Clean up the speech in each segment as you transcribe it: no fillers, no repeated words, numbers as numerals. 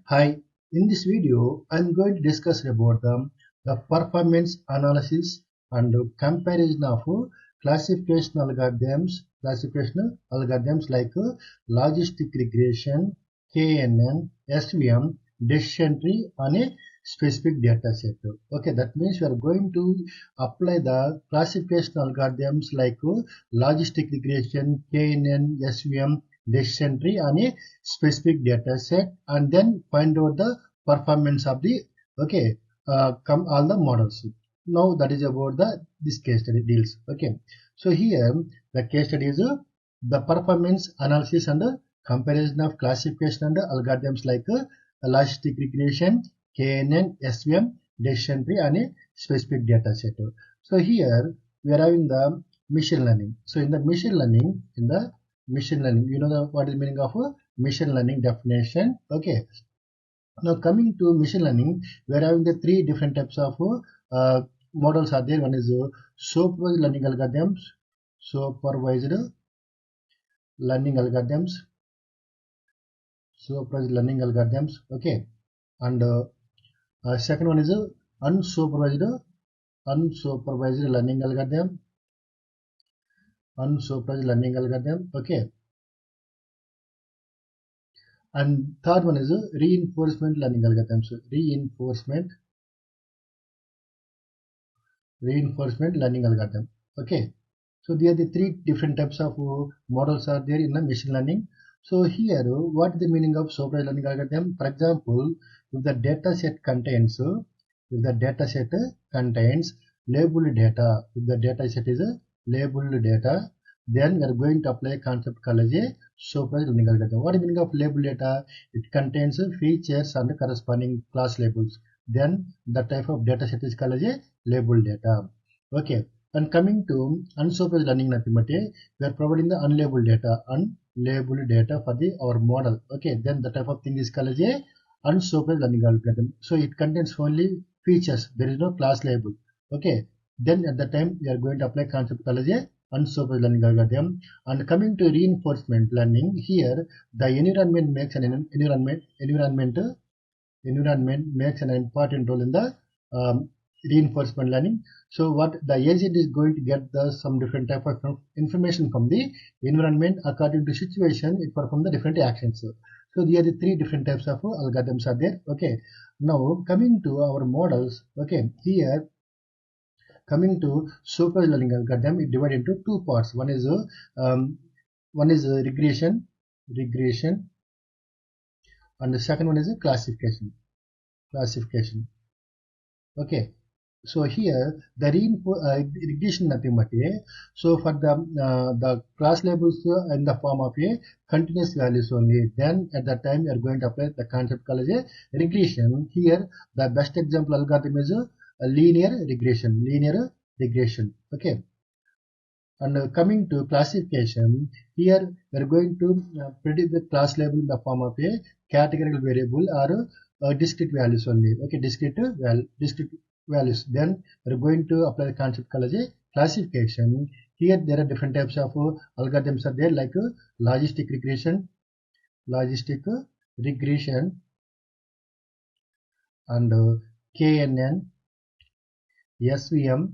Hi, in this video, I'm going to discuss about the performance analysis and comparison of classification algorithms like logistic regression, KNN, SVM, decision tree on a specific data set. Okay, that means we are going to apply the classification algorithms like logistic regression, KNN, SVM, decision tree on a specific data set and then find out the performance of the come all the models. Now that is about this case study deals. Okay, so here the case study is the performance analysis and comparison of classification and algorithms like logistic regression, KNN, SVM, decision tree on a specific data set. So here we are having the machine learning. So in the machine learning, you know what is the meaning of machine learning definition. Okay, now coming to machine learning, we are having the three different types of models are there. One is supervised learning algorithms, supervised learning algorithms, supervised learning algorithms. Okay, and second one is unsupervised learning algorithm, unsupervised learning algorithm. Okay, and third one is reinforcement learning algorithms, reinforcement learning algorithm. Okay, so there are the three different types of models are there in the machine learning. So here, what is the meaning of supervised learning algorithm? For example, if the data set contains labeled data, if the data set is labeled data, then we are going to apply a concept called as a supervised learning algorithm. What is the meaning of labeled data? It contains features and corresponding class labels. Then the type of data set is called as a labeled data. Okay, and coming to unsupervised learning mathematics, we are providing the unlabeled data for our model. Okay, then the type of thing is called as a unsupervised learning algorithm. So it contains only features, there is no class label. Okay, then at the time we are going to apply concept called as a unsupervised learning algorithm. And coming to reinforcement learning, here the environment makes an environment makes an important role in the reinforcement learning. So what the agent is going to get some different type of information from the environment. According to situation, it performs the different actions. So there are the three different types of algorithms are there. Okay, now coming to our models. Okay, here coming to supervised learning algorithm, it divided into two parts. One is regression, and the second one is classification. Okay, so here the regression mathematics. So for the class labels in the form of a continuous values only. Then at that time we are going to apply the concept called as a regression. Here the best example algorithm is a linear regression. Okay, and coming to classification, here we are going to predict the class label in the form of a categorical variable or discrete values only. Okay, discrete values. Then we are going to apply the concept called as a classification. Here there are different types of algorithms are there, like logistic regression, and KNN, SVM,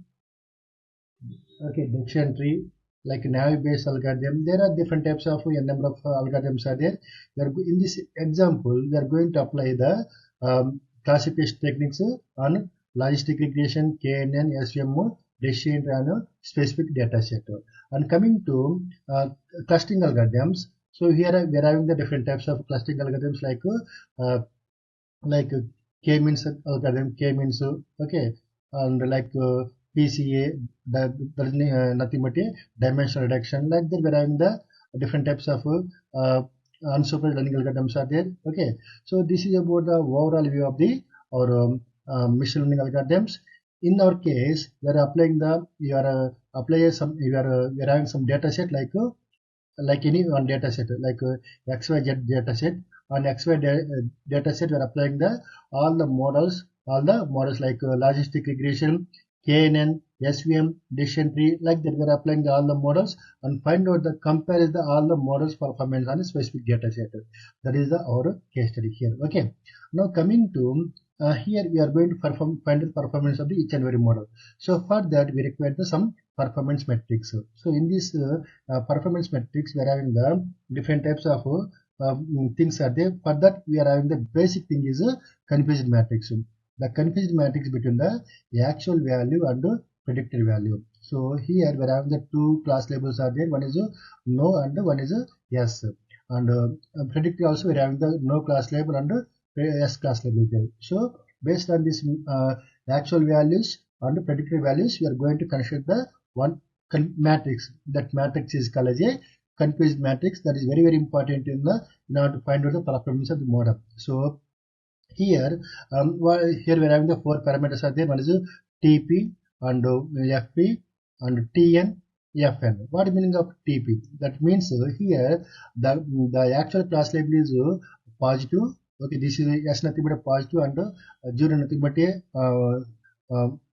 okay, decision tree, like nav-based algorithm. There are different types of a number of algorithms are there. In this example, we are going to apply the classification techniques on logistic regression, KNN, SVM, decision tree on a specific data set. And coming to clustering algorithms, so here we are having the different types of clustering algorithms like k-means algorithm, k-means, okay, and like PCA, there is nothing but a dimensional reduction. Like that, we are having the different types of unsupervised learning algorithms are there. Okay, so this is about the overall view of our machine learning algorithms. In our case, we are applying we are having some data set like any one data set, like XYZ data set. On XY data set, we are applying all the models like logistic regression, KNN, SVM, decision tree, like that we are applying all the models and find out the compare all the models performance on a specific data set. That is our case study here. Okay. Now coming to here we are going to find the performance of each and every model. So for that we require some performance metrics. So in this performance metrics we are having the different types of things are there. For that we are having the basic thing is a confused matrix. The confused matrix between the actual value and the predicted value. So here we are having the two class labels are there. One is a no and one is a yes. And predicted also we are having the no class label and yes class label there. So based on this actual values and the predicted values, we are going to construct the one matrix. That matrix is called as a confused matrix. That is very important in order to find out the performance of the model. So here here we are having the four parameters are there. One is TP and FP and TN FN. What is the meaning of TP? That means here the actual class label is positive. Okay, this is S nothing but a positive and 0 nothing but a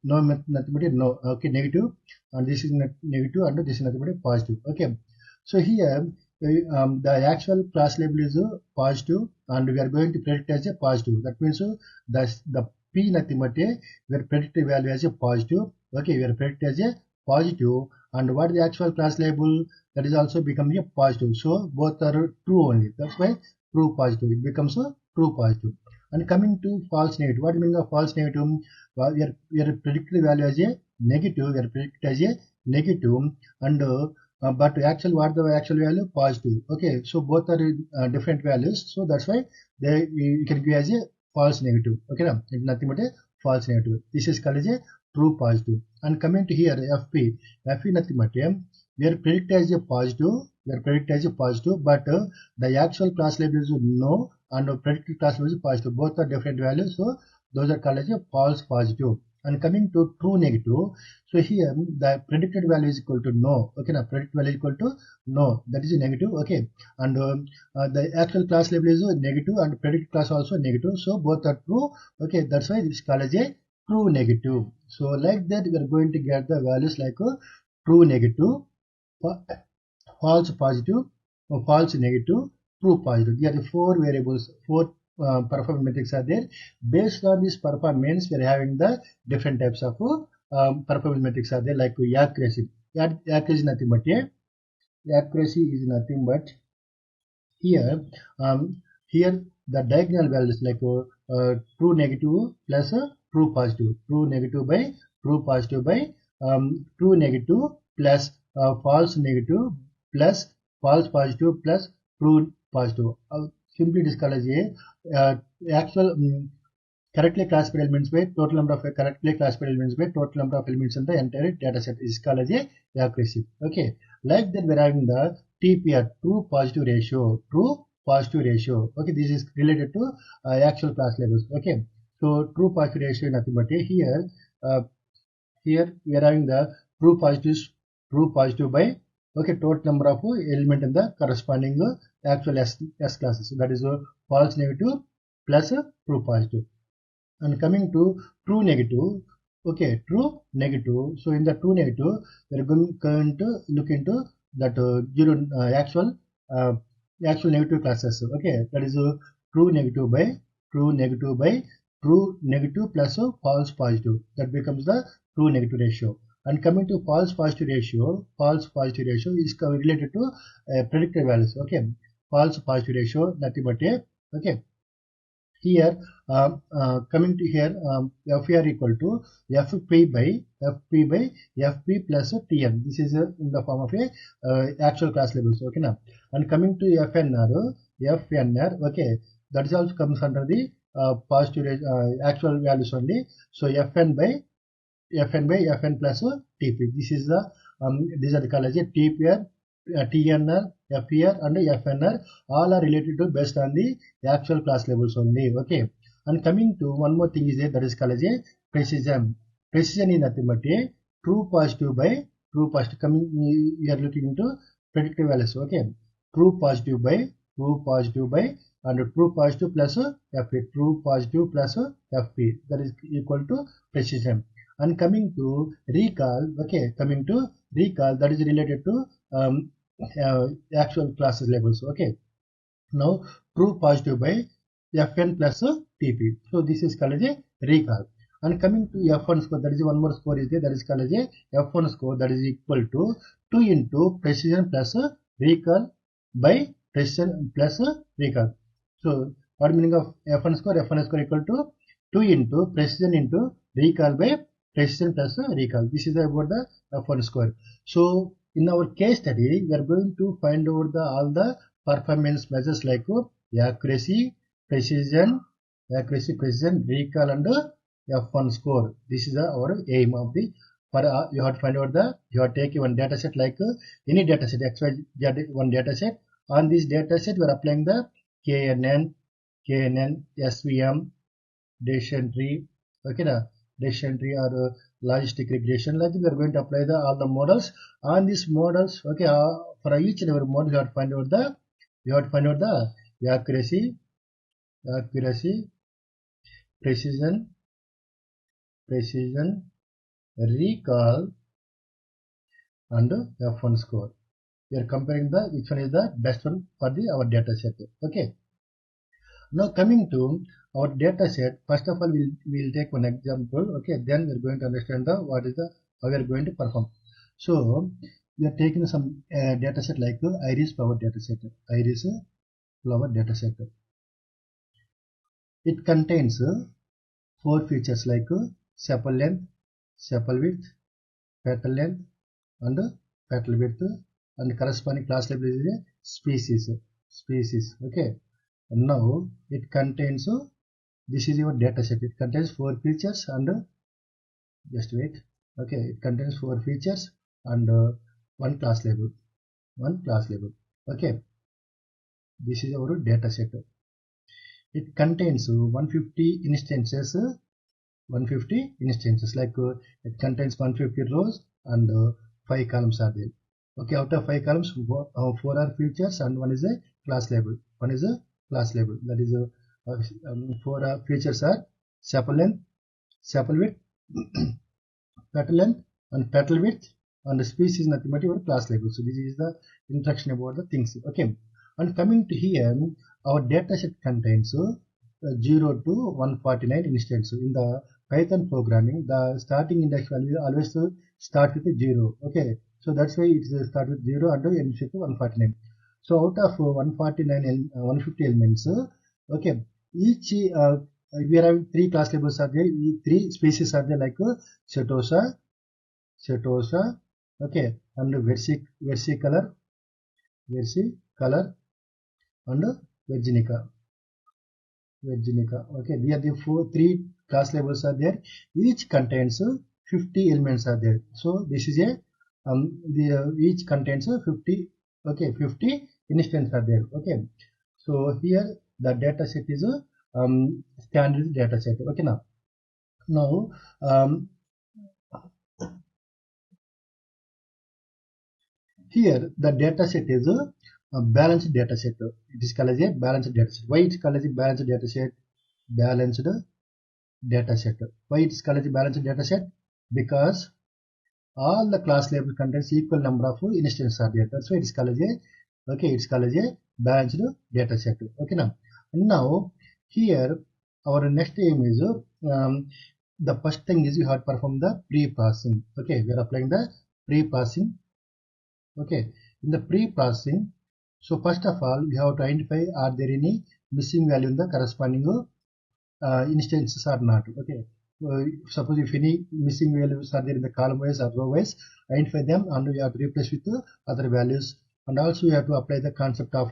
no nothing but a no. Okay, negative, and this is negative and this is nothing but a positive. Okay, so here the actual class label is positive and we are going to predict as a positive. That means the P nothing but a we are predicted value as a positive. Okay, we are predicted as a positive, and what is the actual class label, that is also becoming a positive. So both are true only. That's why true positive. It becomes a true positive. And coming to false negative. What do you mean of false negative? Well, we are predicted value as a negative. We are predicted as a negative, and but what the actual value? Positive. Okay, so both are different values. So that's why you can give as a false negative. Okay, now it's nothing but a false negative. This is called as a true positive. And coming to here, FP nothing but we are predicted as a positive. We are predicted as a positive, but the actual class label is no, and the predicted class label is positive. Both are different values, so those are called as a false positive. And coming to true negative, so here the predicted value is equal to no. Okay, now predicted value is equal to no. That is a negative. Okay, and the actual class label is negative and predicted class also negative. So both are true. Okay, that's why this is called as a true negative. So like that we are going to get the values like true negative, false positive, false negative, true positive. There are the four variables, four performance metrics are there. Based on this performance, we are having the different types of performance metrics are there, like accuracy. Accuracy is nothing but accuracy is nothing but here here the diagonal values like true negative plus true positive, true negative by true positive by true negative plus false negative plus false positive plus true positive. Simply it is called as a actual correctly classified elements by total number of correctly classified elements by total number of elements in the entire data set is called as a accuracy. Okay, like that we are having the TPR, true positive ratio, true positive ratio. Okay, this is related to actual class labels. Okay, so true positive ratio nothing but here here we are having the true positive by okay total number of element in the corresponding actual S classes. So that is false negative plus true positive. And coming to true negative, okay, true negative. So in the true negative, we are going to look into that actual negative classes. Okay, that is true negative by true negative plus false positive. That becomes the true negative ratio. And coming to false positive ratio is related to predicted values. Okay, false positive ratio nothing but okay. Here coming to here FR equal to FP by FP plus TN. This is in the form of a actual class labels. Okay, now and coming to FNR, okay, that is also comes under the positive actual values only. So FN by FN plus TP. This is the these are the called as a TPR, TNR, FPR and FNR. All are related to based on the actual class labels only. Okay, and coming to one more thing is there, that is called as a precision. Precision is nothing but a true positive by true positive. Coming we are looking into predictive values. Okay, true positive by and true positive plus FP, true positive plus FP, that is equal to precision. And coming to recall, okay, coming to recall, that is related to actual classes labels. Okay, now true positive by fn plus tp. So this is called as a recall. And coming to f1 score, that is one more score is there, that is called as a f1 score, that is equal to 2 into precision plus recall by precision plus recall. So what meaning of f1 score? F1 score equal to 2 into precision into recall by precision plus recall. This is about the f1 score. So in our case study, we are going to find out all the performance measures like accuracy, precision, recall, and F1 score. This is our aim of the. You have to find out you have to take one data set like any data set, XY one data set. On this data set, we are applying the KNN, SVM, decision tree, okay, decision tree or logistic regression. Like we are going to apply all the models on these models. Okay, for each and every model, you have to find out the accuracy, precision, recall, and F1 score. We are comparing which one is the best one for our data set. Okay. Now coming to our data set, first of all we'll take one example. Okay, then we're going to understand how we are going to perform. So we are taking some data set like iris flower data set. It contains 4 features like sepal length, sepal width, petal length, and petal width, and corresponding class label is a species. Okay. And now it contains this is your data set. It contains 4 features and just wait. Okay, it contains 4 features and one class label. Okay, this is our data set. It contains 150 instances. Like it contains 150 rows and 5 columns are there. Okay, out of 5 columns, 4 are features and 1 is a class label. That is 4 features are sepal length, sepal width, petal length, and petal width, and the species nothing but your class label. So this is the introduction about the things. Okay, and coming to here, our data set contains 0 to 149 instances. In the Python programming, the starting index value always start with 0. Okay, so that's why it start with 0 and ends with 149. So out of 149 and 150 elements, okay, each we are having 3 class labels are there. 3 species are there like setosa, okay, and versicolor, and virginica. Okay, these are the 3 class labels are there. Each contains 50 elements are there. So this is a each contains 50. Okay, 50 instances are there. Okay, so here the data set is a standard data set. Okay, now here the data set is a balanced data set. It is called as a balanced data set. Why it's called as a balanced data set? Why it's called as a balanced data set? Because all the class label contains equal number of instances are there. That's why it's called as a balanced data set. Okay, now here our next aim is the first thing is you have to perform the pre-processing. Okay, we are applying the pre-processing. Okay, in the pre-processing, so first of all we have to identify are there any missing value in the corresponding instances or not. Okay, suppose if any missing values are there in the column wise or row wise, identify them and we have to replace with other values, and also we have to apply the concept of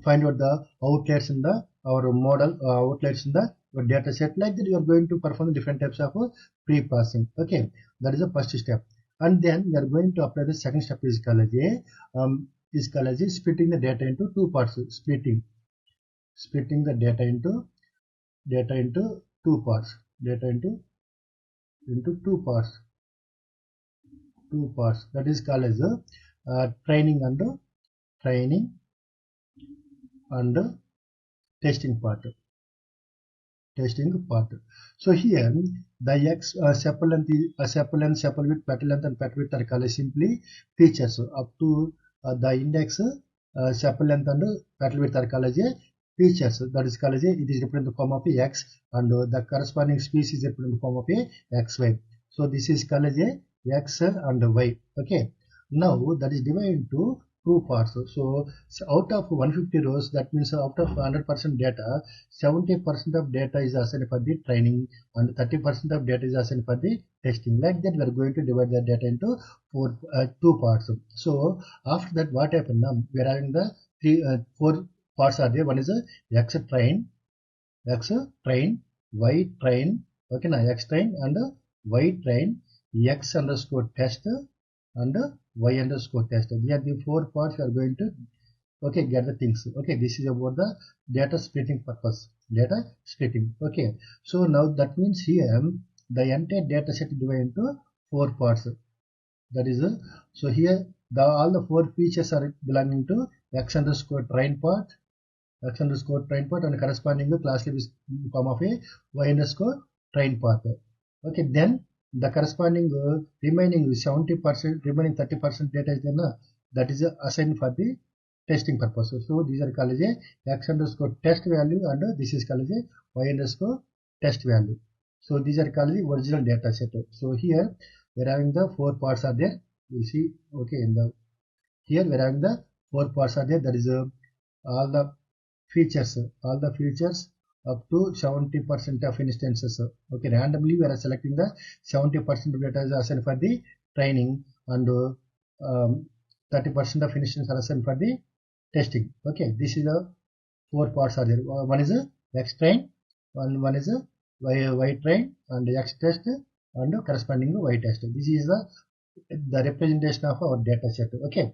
find out the outliers in our model, outliers in the data set. Like that you are going to perform different types of pre-processing. Okay, that is the first step. And then we are going to apply the second step is called as splitting the data into 2 parts. Splitting the data into 2 parts. Into 2 parts. That is called as training and testing part. testing part. So here the x sepal length, sepal width, petal length and petal width are called simply features. Up to the index sepal length and petal width are called as a features. That is called as it is represented in the form of a x, and the corresponding species is represented in the form of a xy. So this is called as a x and y. Okay. Now that is divided into two parts. So out of 150 rows, that means out of 100% data, 70% of data is assigned for the training and 30% of data is assigned for the testing. Like that, we are going to divide the data into two parts. So after that, what happened now? We are having the four parts are there. One is a x train, y train, okay, now x train and y train, x underscore test and y underscore test. These are the four parts we are going to get the things. Okay, this is about the data splitting purpose. Data splitting. Okay, so now that means here the entire data set is divided into four parts. That is so here all the four features are belonging to x underscore train part, and corresponding to class label form of a y underscore train part. Okay, then the corresponding remaining 70%, remaining 30% data is there, that is assigned for the testing purpose. So these are called as a x underscore test value, and this is called as a y underscore test value. So these are called the original data set. So here we are having the four parts are there. We'll see. Okay, in the here we are having the four parts are there. That is all the features up to 70% of instances. Okay, randomly we are selecting the 70% of data is assigned for the training, and 30% of instances are assigned for the testing. Okay, this is the four parts are there. One is a x train, one is a y train, and x test and corresponding y test. This is the representation of our data set. Okay.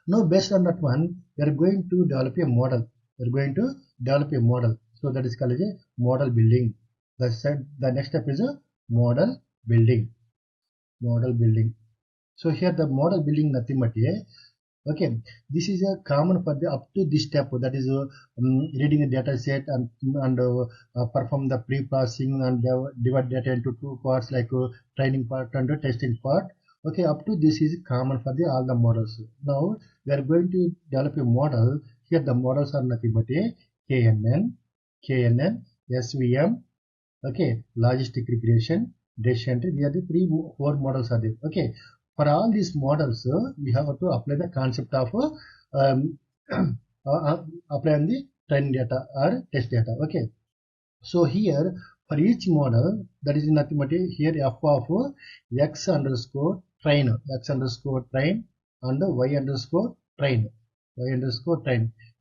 Now based on that one, we are going to develop a model. So that is called as a model building. The next step is a model building. So here the model building nothing but a okay. This is a common for the up to this step, that is reading a data set and perform the pre-processing and divide data into two parts like training part and testing part. Okay, up to this is common for all the models. Now we are going to develop a model. Here the models are nothing but a KNN, SVM, okay, logistic regression, decision tree. These are the four models are there. Okay, for all these models, we have to apply the concept of apply on the training data or test data. Okay, so here for each model, that is nothing but here f of x underscore train and y underscore train.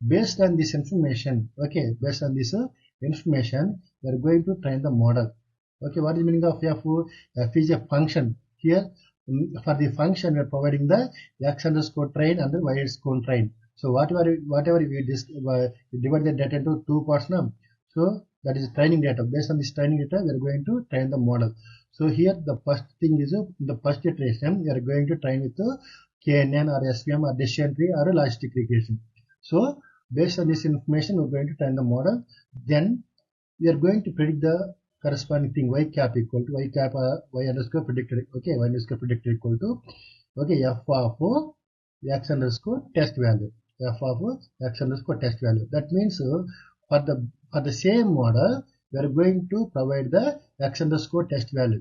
Based on this information, okay, based on this information, we are going to train the model. Okay, what is the meaning of f? F is a function. Here for the function we are providing the x underscore train and the y underscore train. So whatever we divide the data into two parts now. So that is training data. Based on this training data, we are going to train the model. So here the first thing is the first iteration we are going to train with KNN or SVM or decision tree or logistic regression. So based on this information, we are going to train the model. Then we are going to predict the corresponding thing y cap equal to y underscore predicted. Okay, y underscore predicted equal to okay f of x underscore test value. That means for the same model, we are going to provide the x underscore test value.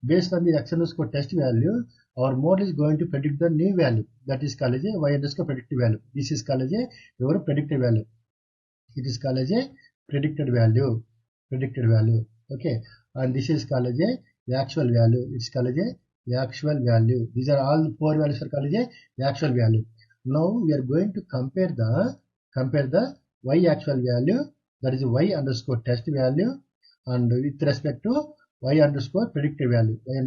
Based on the x underscore test value, our model is going to predict the new value. That is called as a y underscore predicted value. This is called as a your predicted value. It is called as a predicted value. Okay, and this is called as a actual value. It's called as a actual value. These are all four values are called as a actual value. Now we are going to compare the y actual value, that is y underscore test value, and with respect to y underscore predicted value. We are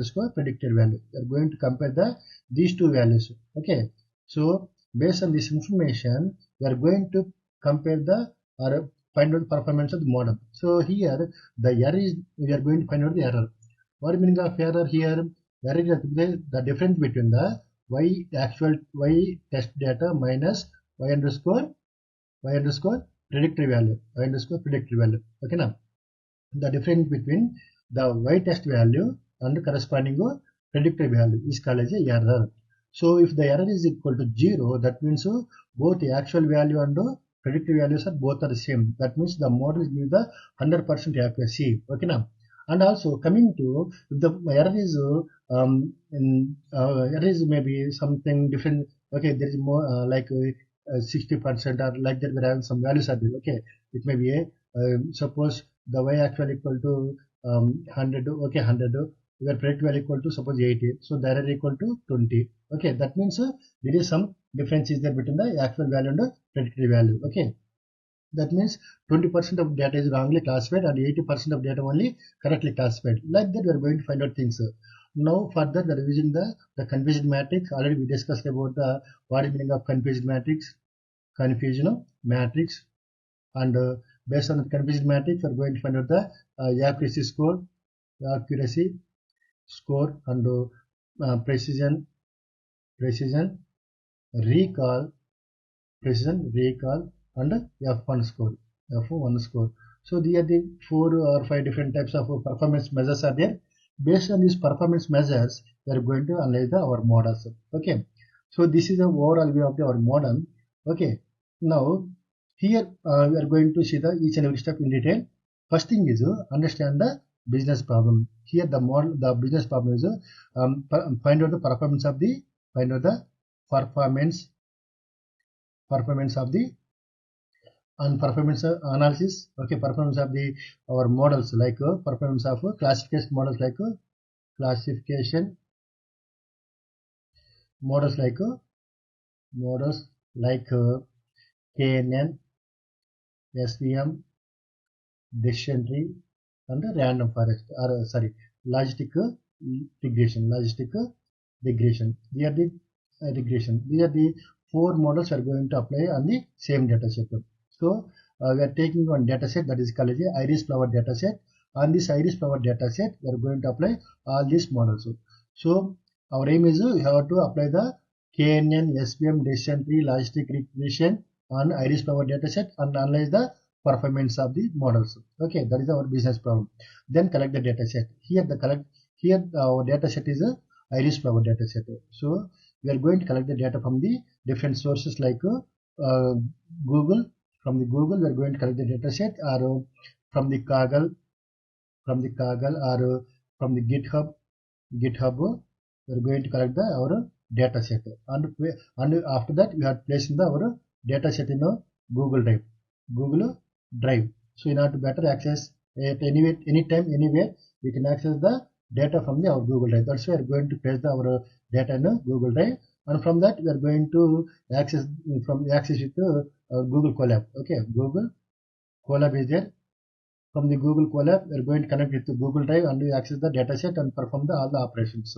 going to compare these two values. Okay, so based on this information, we are going to compare or find out the performance of the model. So here the error is we are going to find out the error. What is the meaning of error here? Error is the difference between the y test data minus y underscore predictor value, y underscore predictor value. Okay, now the difference between the y test value and corresponding predictor value is called as a error. So if the error is equal to 0, that means both the actual value and predictive values are both are the same. That means the model gives the 100% accuracy. Okay, now. And also coming to if the error is error is maybe something different. Okay, there is more like 60% or like that. We're having some values are there. Okay, it may be a suppose the y actual equal to 100. Okay, 100. Your predictive value equal to suppose 80. So the error equal to 20. Okay, that means there is some difference is there between the actual value and the predicted value. Okay, that means 20% of data is wrongly classified and 80% of data only correctly classified. Like that, we are going to find out things. Now further, we are using the confusion matrix. Already we discussed about the what is meaning of confusion matrix. Confusion matrix, and based on the confusion matrix, we are going to find out the accuracy score, and precision recall, and F1 score. So these are the 4 or 5 different types of performance measures are there. Based on these performance measures, we are going to analyze our models. Okay, so this is the overall view of our model. Okay, now here we are going to see the each and every step in detail. First thing is understand the business problem. Here the business problem is find out the performance of the and performance analysis. Okay, performance of our models, like performance of classification models, like KNN, SVM, decision tree, and random forest, or logistic regression. These are the regression. These are the 4 models we are going to apply on the same data set. So we are taking one data set that is called as the iris flower data set. On this iris flower data set, we are going to apply all these models. So our aim is we have to apply the KNN, SVM, decision tree, logistic regression on iris flower data set and analyze the performance of the models. Okay, that is our business problem. Then collect the data set. Here our data set is a iris flower data set. So we are going to collect the data from the different sources like Google. From the Google, we are going to collect the data set, or from the Kaggle, or from the GitHub. We are going to collect our data set, and after that we are placing our data set in a Google Drive. So in order to better access at anytime, anywhere, we can access the data from our Google Drive. That's why we are going to place our data in a Google Drive, and from that we are going to access with Google Colab. Okay, Google Colab is there. From the Google Colab, we are going to connect it to Google Drive and we access the data set and perform all the operations.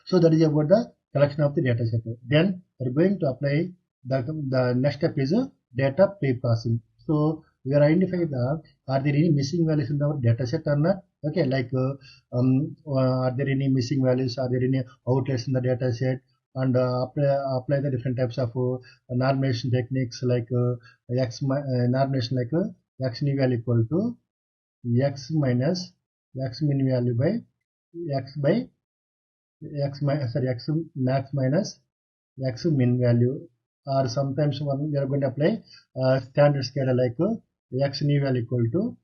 So that is about the collection of the data set. Then we are going to apply the next step is data preprocessing. So we are identifying are there any missing values in our data set or not. Okay, like are there any missing values, are there any outliers in the data set, and apply the different types of normalization techniques like normalization, like x new value equal to x minus x min value by x max minus x min value, or sometimes we are going to apply standard scalar like x new value equal to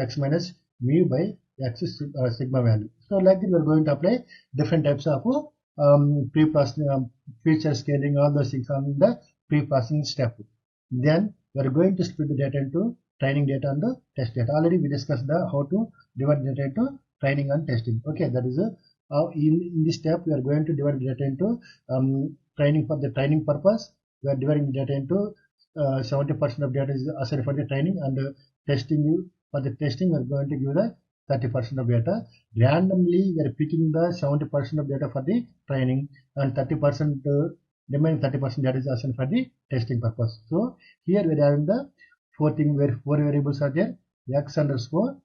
x minus mu by x sigma value. So like that we are going to apply different types of pre-processing, feature scaling, all those things on the pre-processing step. Then we are going to split the data into training data and the test data. Already we discussed how to divide data into training and testing. Okay, that is in this step we are going to divide the data into training. For the training purpose, we are dividing the data into 70% of data is assigned for the training, and testing, for the testing we are going to give the 30% of data. Randomly we are picking the 70% of data for the training, and 30% remaining 30% data is assigned for the testing purpose. So here we are having the 4 variables are there: x underscore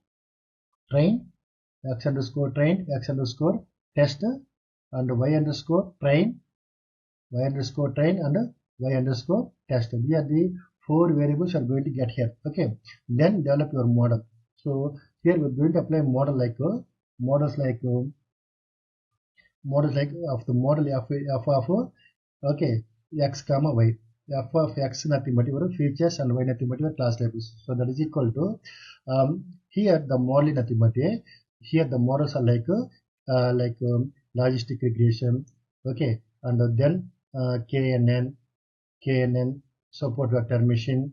train, x underscore test, and y underscore train, and y underscore test. These are the 4 variables you are going to get here. Okay, then develop your model. So here we are going to apply models like of the model f of okay x comma y. F of x nothing but your features and y nothing but your class labels. So that is equal to here the model is nothing but here the models are like logistic regression, okay, and then KNN, support vector machine,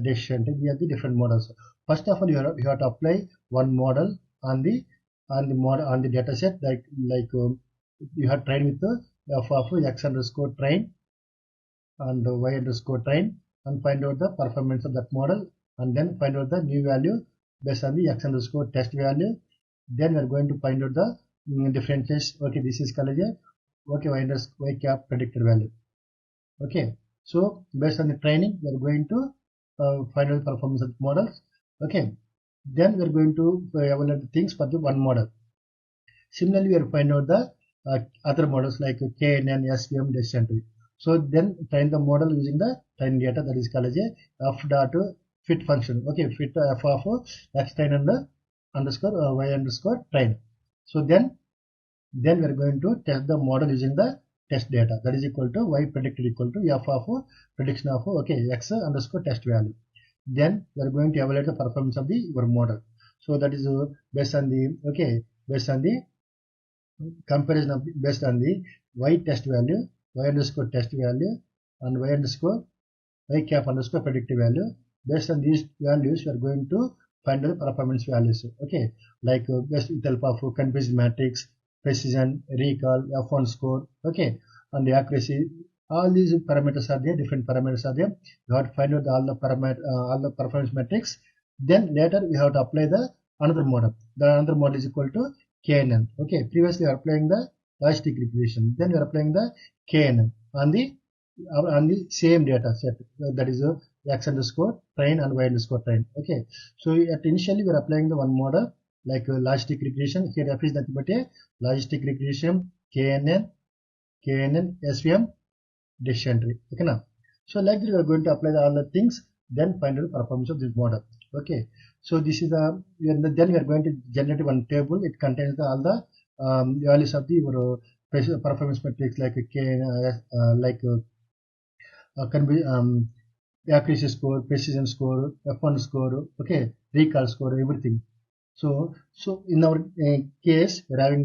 decision tree. These are the different models. First of all, you have to apply one model on the data set, you have trained with the f of x underscore train and y underscore train, and find out the performance of that model, and then find out the new value based on the x underscore test value. Then we are going to find out the differences. Okay, this is called okay y cap predicted value. Okay, so based on the training, we are going to find out the performance of the models. Okay, then we are going to evaluate the things for the one model. Similarly, we are find out the other models like KNN, SVM, decision tree. So then train the model using the training data, that is called as a f dot fit function. Okay, fit f of x train and underscore y underscore train. So then we are going to test the model using the test data, that is equal to y predicted equal to f of prediction of okay x underscore test value. Then we are going to evaluate the performance of the your model. So that is based on the comparison of based on the y test value, y underscore test value, and y underscore y cap underscore predictive value. Based on these values, we are going to find the performance values. Okay, like based with help of confusion matrix, precision, recall, F1 score. Okay, and the accuracy. All these parameters are there. Different parameters are there. We have to find out all the performance metrics. Then later we have to apply the another model. The another model is equal to KNN. Okay, previously we are applying the logistic regression. Then we are applying the KNN on the same data set, that is x underscore train and y underscore train. Okay, so initially we are applying the one model like logistic regression. Here f is nothing but a logistic regression, KNN, SVM, decision tree. Okay, now so like that we are going to apply all the things, then find out the performance of this model. Okay, so this is then we are going to generate one table. It contains all the values of the your performance metrics like accuracy score, precision score, F1 score, okay, recall score, everything. So in our case, we are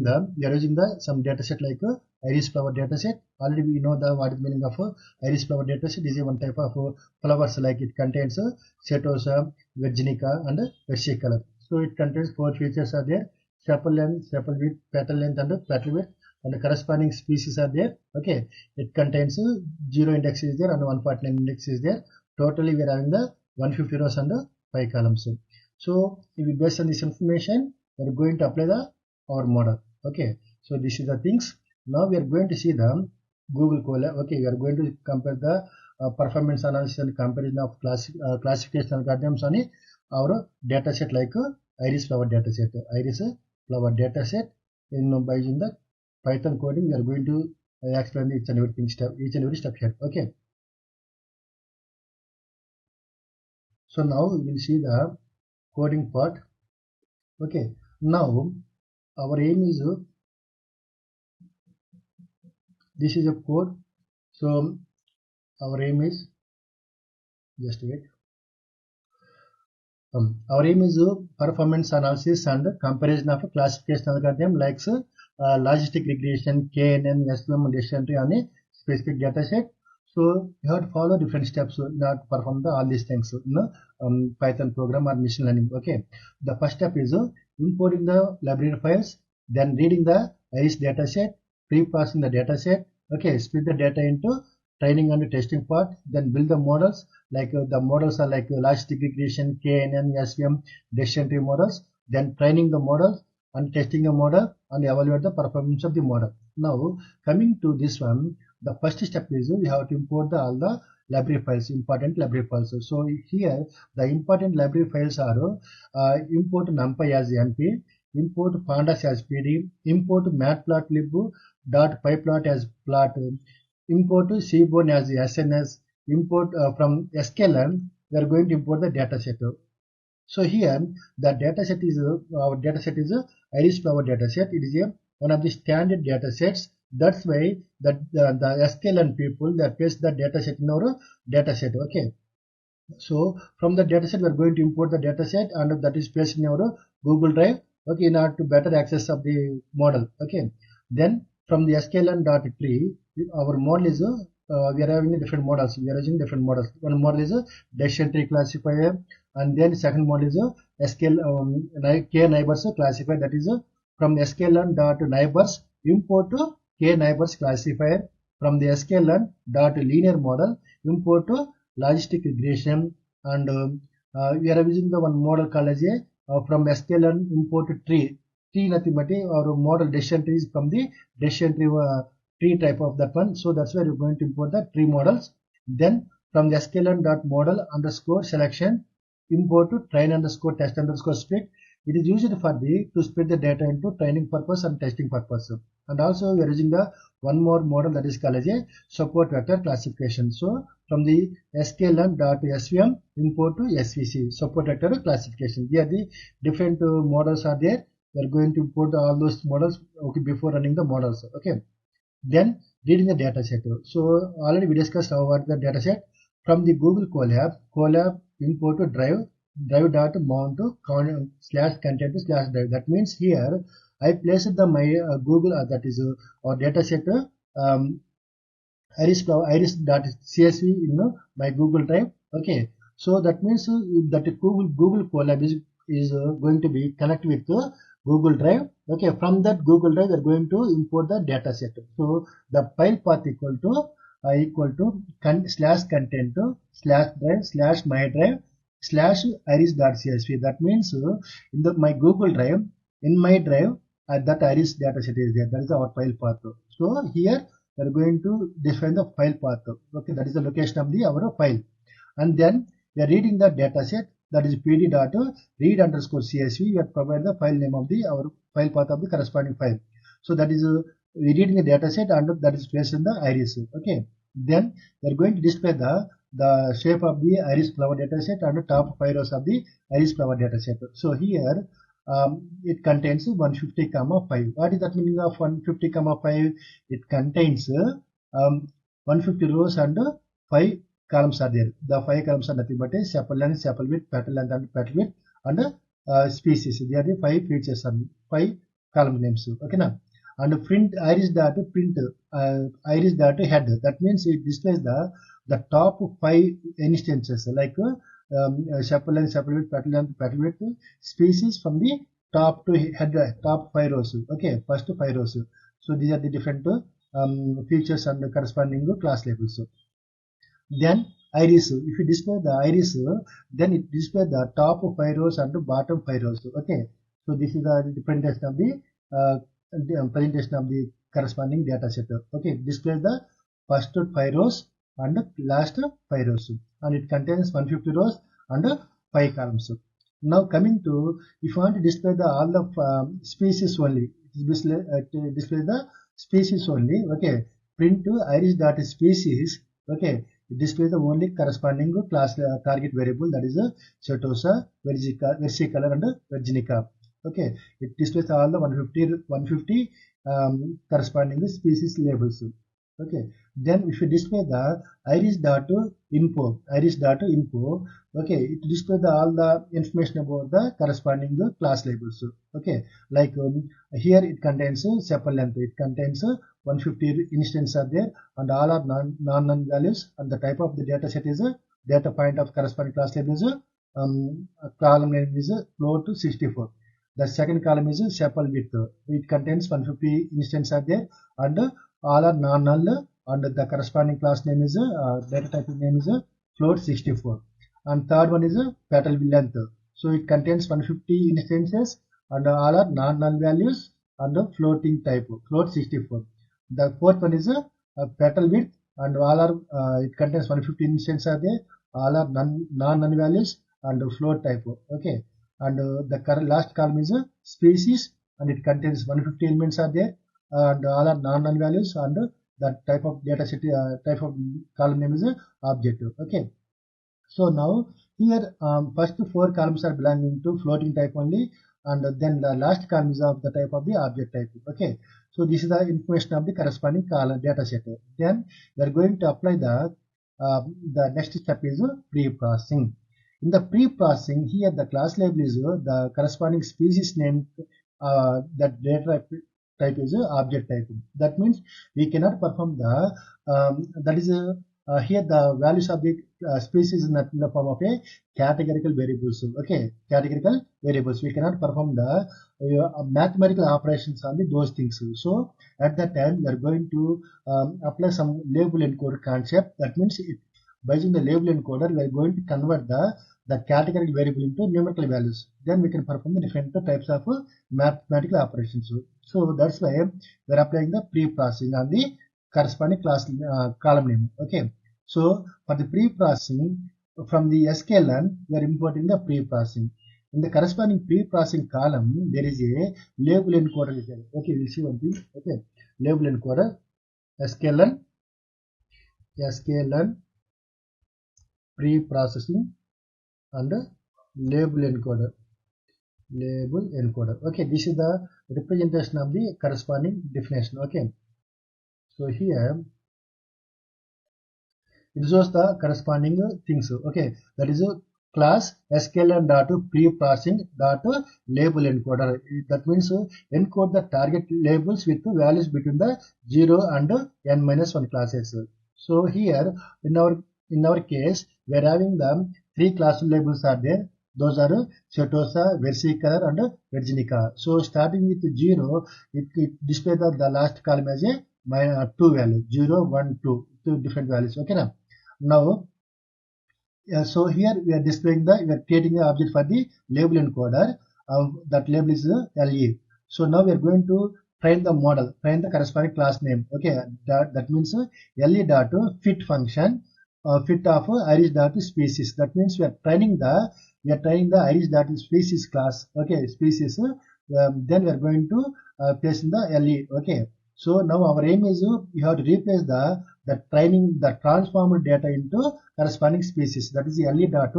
using some data set like iris flower data set. Already we know what is the meaning of iris flower data set. This is one type of flowers, like it contains setosa, virginica, and versicolor. So it contains 4 features are there: sepal length, sepal width, petal length, and petal width, and the corresponding species are there. Okay, it contains 0 index is there and 149 index is there. Totally we are having the 150 rows and 5 columns. So based on this information, we are going to apply our model. Okay, so this is the things. Now we are going to see the Google Colab. Okay, we are going to compare the performance analysis and comparison of classification algorithms on our data set like iris flower data set. Iris flower data set. By using the Python coding, we are going to explain each and every step here. Okay. So now we will see the coding part. Okay, now our aim is this is a code. So our aim is just wait. Our aim is performance analysis and comparison of a classification algorithm like logistic regression, KNN, SVM, decision tree on a specific data set. So you have to follow different steps to perform all these things in Python program or machine learning. Okay, the first step is importing the library files, then reading the iris data set, pre-processing the data set. Okay, split the data into training and testing part, then build the models. Like the models are like logistic regression, KNN, SVM, decision tree models. Then training the models and testing the model and evaluate the performance of the model. Now coming to this one, the first step is we have to import all the library files, important library files. So here the important library files are import numpy as np, import pandas as pd, import matplotlib.pyplot as plot, import seaborne as SNS, import from sklearn, we are going to import the dataset. So here the dataset is our dataset is a iris flower dataset. It is a one of the standard datasets. That's why that the sklearn people they paste the dataset in our dataset. Okay. So from the dataset we are going to import the dataset and that is placed in our Google Drive. Okay, in order to better access of the model. Okay. Then from the sklearn.tree, our model is we are having different models. We are using different models. One model is a decision tree classifier, and then second model is a k neighbors classifier. That is from sklearn.neighbors import to k neighbors classifier. From the sklearn.linear model import to logistic regression, and we are using the one model called as a from sklearn import tree. Tree nothing but our model decision tree is from the decision tree tree type of that one. So that's where you're going to import the tree models. Then from the sklearn.model underscore selection import to train underscore test underscore split. It is used for the to split the data into training purpose and testing purpose. And also we are using the one more model that is called as a support vector classification. So from the sklearn.svm import to SVC support vector classification. Here the different models are there. We are going to import all those models before running the models. Okay. Then reading the dataset. So already we discussed about the dataset from the Google Colab import to drive.mount to /content to /drive. That means here I placed the my Google that is our dataset iris.csv in my Google Drive. Okay, so that means that Google Colab is going to be connected with Google Drive. Okay, from that Google Drive we are going to import the dataset. So the file path equal to /content /drive /my drive /iris.csv. That means in my Google Drive, in my drive, that iris dataset is there. That is our file path. So here we are going to define the file path. Okay, that is the location of our file. And then we are reading the dataset, that is pd.read underscore csv. We have provided the file name of our file path of the corresponding file. So that is we reading the dataset and that is placed in the iris. Okay. Then we are going to display the shape of the iris flower dataset and the top 5 rows of the iris flower dataset. So here it contains 150,5. What is that meaning of 150,5? It contains 150 rows and 5 columns are there. The 5 columns are nothing but a sepal length, sepal width, petal length, and petal width, and species. They are the 5 features and 5 column names. Okay, now. And print iris data head. That means it displays the top 5 instances like sepal length, sepal width, petal length, petal width, species from the top to head, top 5 rows. Okay, first 5 rows. So these are the different features and the corresponding class labels. Then iris. If you display the iris, then it displays the top 5 rows and the bottom 5 rows. Okay, so this is the presentation of the corresponding data set. Okay, it displays the first 5 rows and the last 5 rows, and it contains 150 rows and 5 columns. Now coming to, if you want to display all the species only, it display the species only. Okay, print to iris.species. Okay, it displays the only corresponding class target variable, that is Setosa, versicolor, and virginica. Okay, it displays all the 150 corresponding species labels. Okay, then if you display the iris.info, okay, it displays all the information about the corresponding class labels. Okay, like here it contains sepal length, it contains 150 instances are there, and all are non-null values, and the type of the data set is a data point of corresponding class label is column name is float 64. The second column is sepal width. It contains 150 instances are there, and all are non-null, and the corresponding class name is data type name is float 64. And third one is petal length. So it contains 150 instances and all are non-null values and the floating type, float 64. The fourth one is petal width, and all are it contains 150 instances are there, all are non-null values and float type. Okay, and the last column is species, and it contains 150 elements are there, and all are non-null values and that type of data set, type of column name is object. Okay. So now here first four columns are belonging to floating type only, and then the last column is of the type of the object type. Okay. So this is the information of the corresponding column data set. Then we are going to apply the next step is pre-processing. In the pre-processing, here the class label is the corresponding species name. That data type is object type. That means we cannot perform the that is here the values of the species in the form of a categorical variables. Okay, categorical variables. We cannot perform the mathematical operations on those things. So at that time we are going to apply some label encoder concept. That means by using the label encoder we are going to convert the categorical variable into numerical values. Then we can perform the different types of mathematical operations. So that's why we are applying the pre-processing on the corresponding class column name. Okay. So for the pre-processing from the sklearn, we are importing the pre-processing. In the corresponding pre-processing column, there is a label encoder. Okay, we'll see one thing. Okay, label encoder, sklearn pre-processing and label encoder. Okay, this is the representation of the corresponding definition. Okay, so here it shows the corresponding things. Okay, that is a class sklearn dot pre-processing dot label encoder. That means encode the target labels with values between the 0 and n-1 classes. So here in our case we are having the three class labels are there. Those are Setosa, versicolor and virginica. So starting with 0, it displays the last column as a 2 value, 0, 1, 2, two different values. Okay, now so here we are displaying we are creating an object for the label encoder. That label is LE. So now we are going to train the model, train the corresponding class name. Okay, that means LE dot fit function, fit of iris dot species. That means we are training the iris dot species class. Okay, species. Then we are going to place in the LE. Okay. So now our aim is we have to replace the transformed data into corresponding species. That is LE dot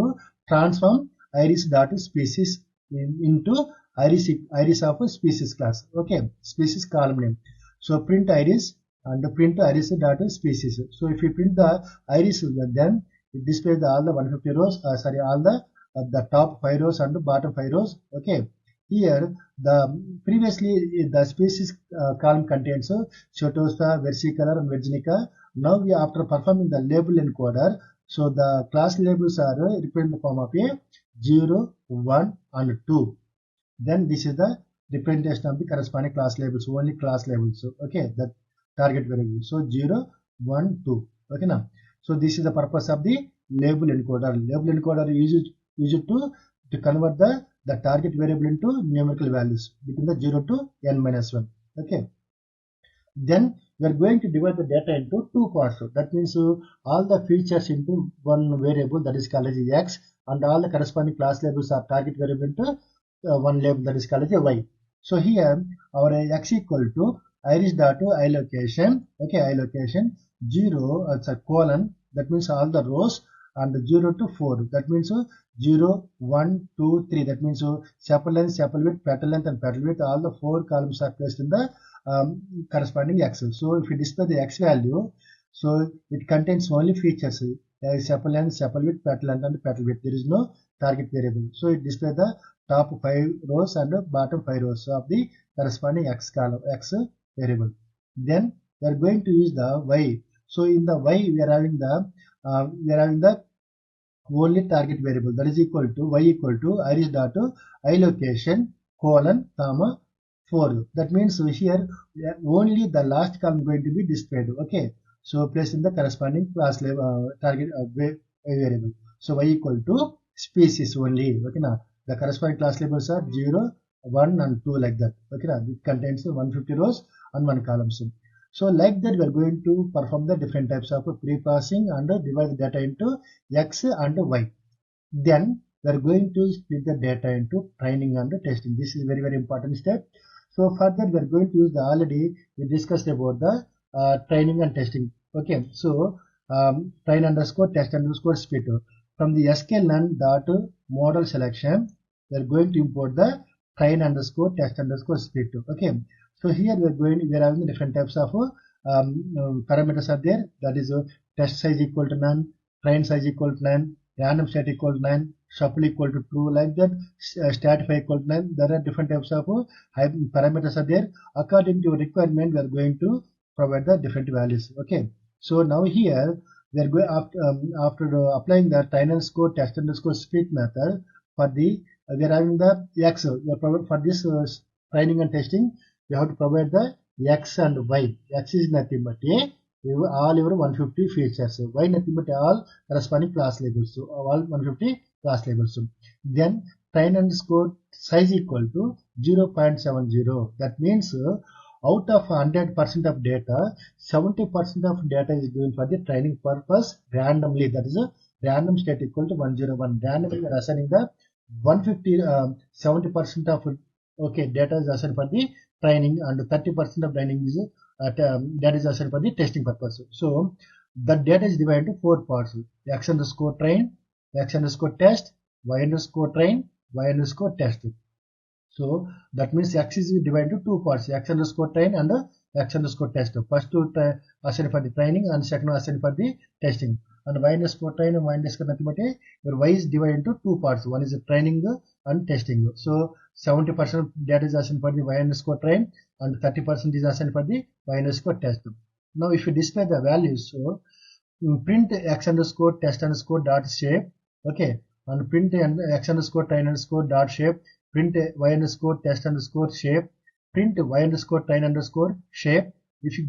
transform iris dot species into iris of a species class. Okay, species column name. So print iris and print iris dot species. So if you print the iris, then it displays all the 150 rows. All the top 5 rows and bottom 5 rows. Okay. Here, previously the species column contains Setosa, versicolor and virginica. Now we after performing the label encoder, so the class labels are represented in the form of a 0, 1 and 2. Then this is the representation of the corresponding class labels, only class labels. So, okay, the target variable. So 0, 1, 2. Okay, now. So this is the purpose of the label encoder. Label encoder is used to convert the target variable into numerical values between the 0 to n-1. Okay. Then we are going to divide the data into two parts. That means all the features into one variable that is called as x, and all the corresponding class labels are target variable into one label that is called as y. So here our x equal to iris dot iLocation. Okay, iLocation 0, it's a colon. That means all the rows, and 0 to 4. That means 0, 1, 2, 3. That means sepal length, sepal width, petal length and petal width. All the 4 columns are placed in the corresponding x. So if you display the x value, so it contains only features. Sepal length, sepal width, petal length and petal width. There is no target variable. So it displays the top 5 rows and bottom 5 rows of the corresponding x column, x variable. Then we are going to use the y. So in the y we are having the only target variable, that is equal to y equal to iris dot iLocation colon comma 4. That means here only the last column going to be displayed. Okay, so place in the corresponding class level target variable. So y equal to species only. Okay, now the corresponding class labels are 0, 1 and 2 like that. Okay, now it contains 150 rows and 1 column. So like that we are going to perform the different types of pre-processing and divide the data into x and y. Then we are going to split the data into training and testing. This is very important step. So further we are going to use already we discussed about the training and testing. Okay, so train underscore test underscore split. From the sklearn dot model selection, we are going to import the train underscore test underscore split. Okay, so here we are having different types of parameters are there. That is test size equal to none, train size equal to none, random state equal to none, shuffle equal to true, like that. Statify equal to none. There are different types of parameters are there. According to your requirement, we are going to provide the different values. Okay, so now here we are going after applying the train underscore test underscore split method for the we are having the x. We are provide for this training and testing. We have to provide the x and y. X is nothing but all your 150 features. Y nothing but all corresponding class labels. So all 150 class labels. Then train underscore size equal to 0.70. That means out of 100% of data, 70% of data is given for the training purpose randomly. That is a random state equal to 101. Randomly we are assigning the 150 70% of data is assigned for the training, and 30% of training is that is assigned for the testing purpose. So the data is divided into 4 parts: x underscore train, x underscore test, y underscore train, y underscore test. So that means x is divided into 2 parts: x underscore train and x underscore test. First to assigned for the training and second assigned for the testing. And y underscore train and y underscore nothing but your y is divided into 2 parts. One is training and testing. So 70% data is assigned for the y underscore train and 30% is assigned for the y underscore test. Now if you display the values, so print x underscore test underscore dot shape, okay, and print x underscore train underscore dot shape, print y underscore test underscore shape, print y underscore train underscore shape. If you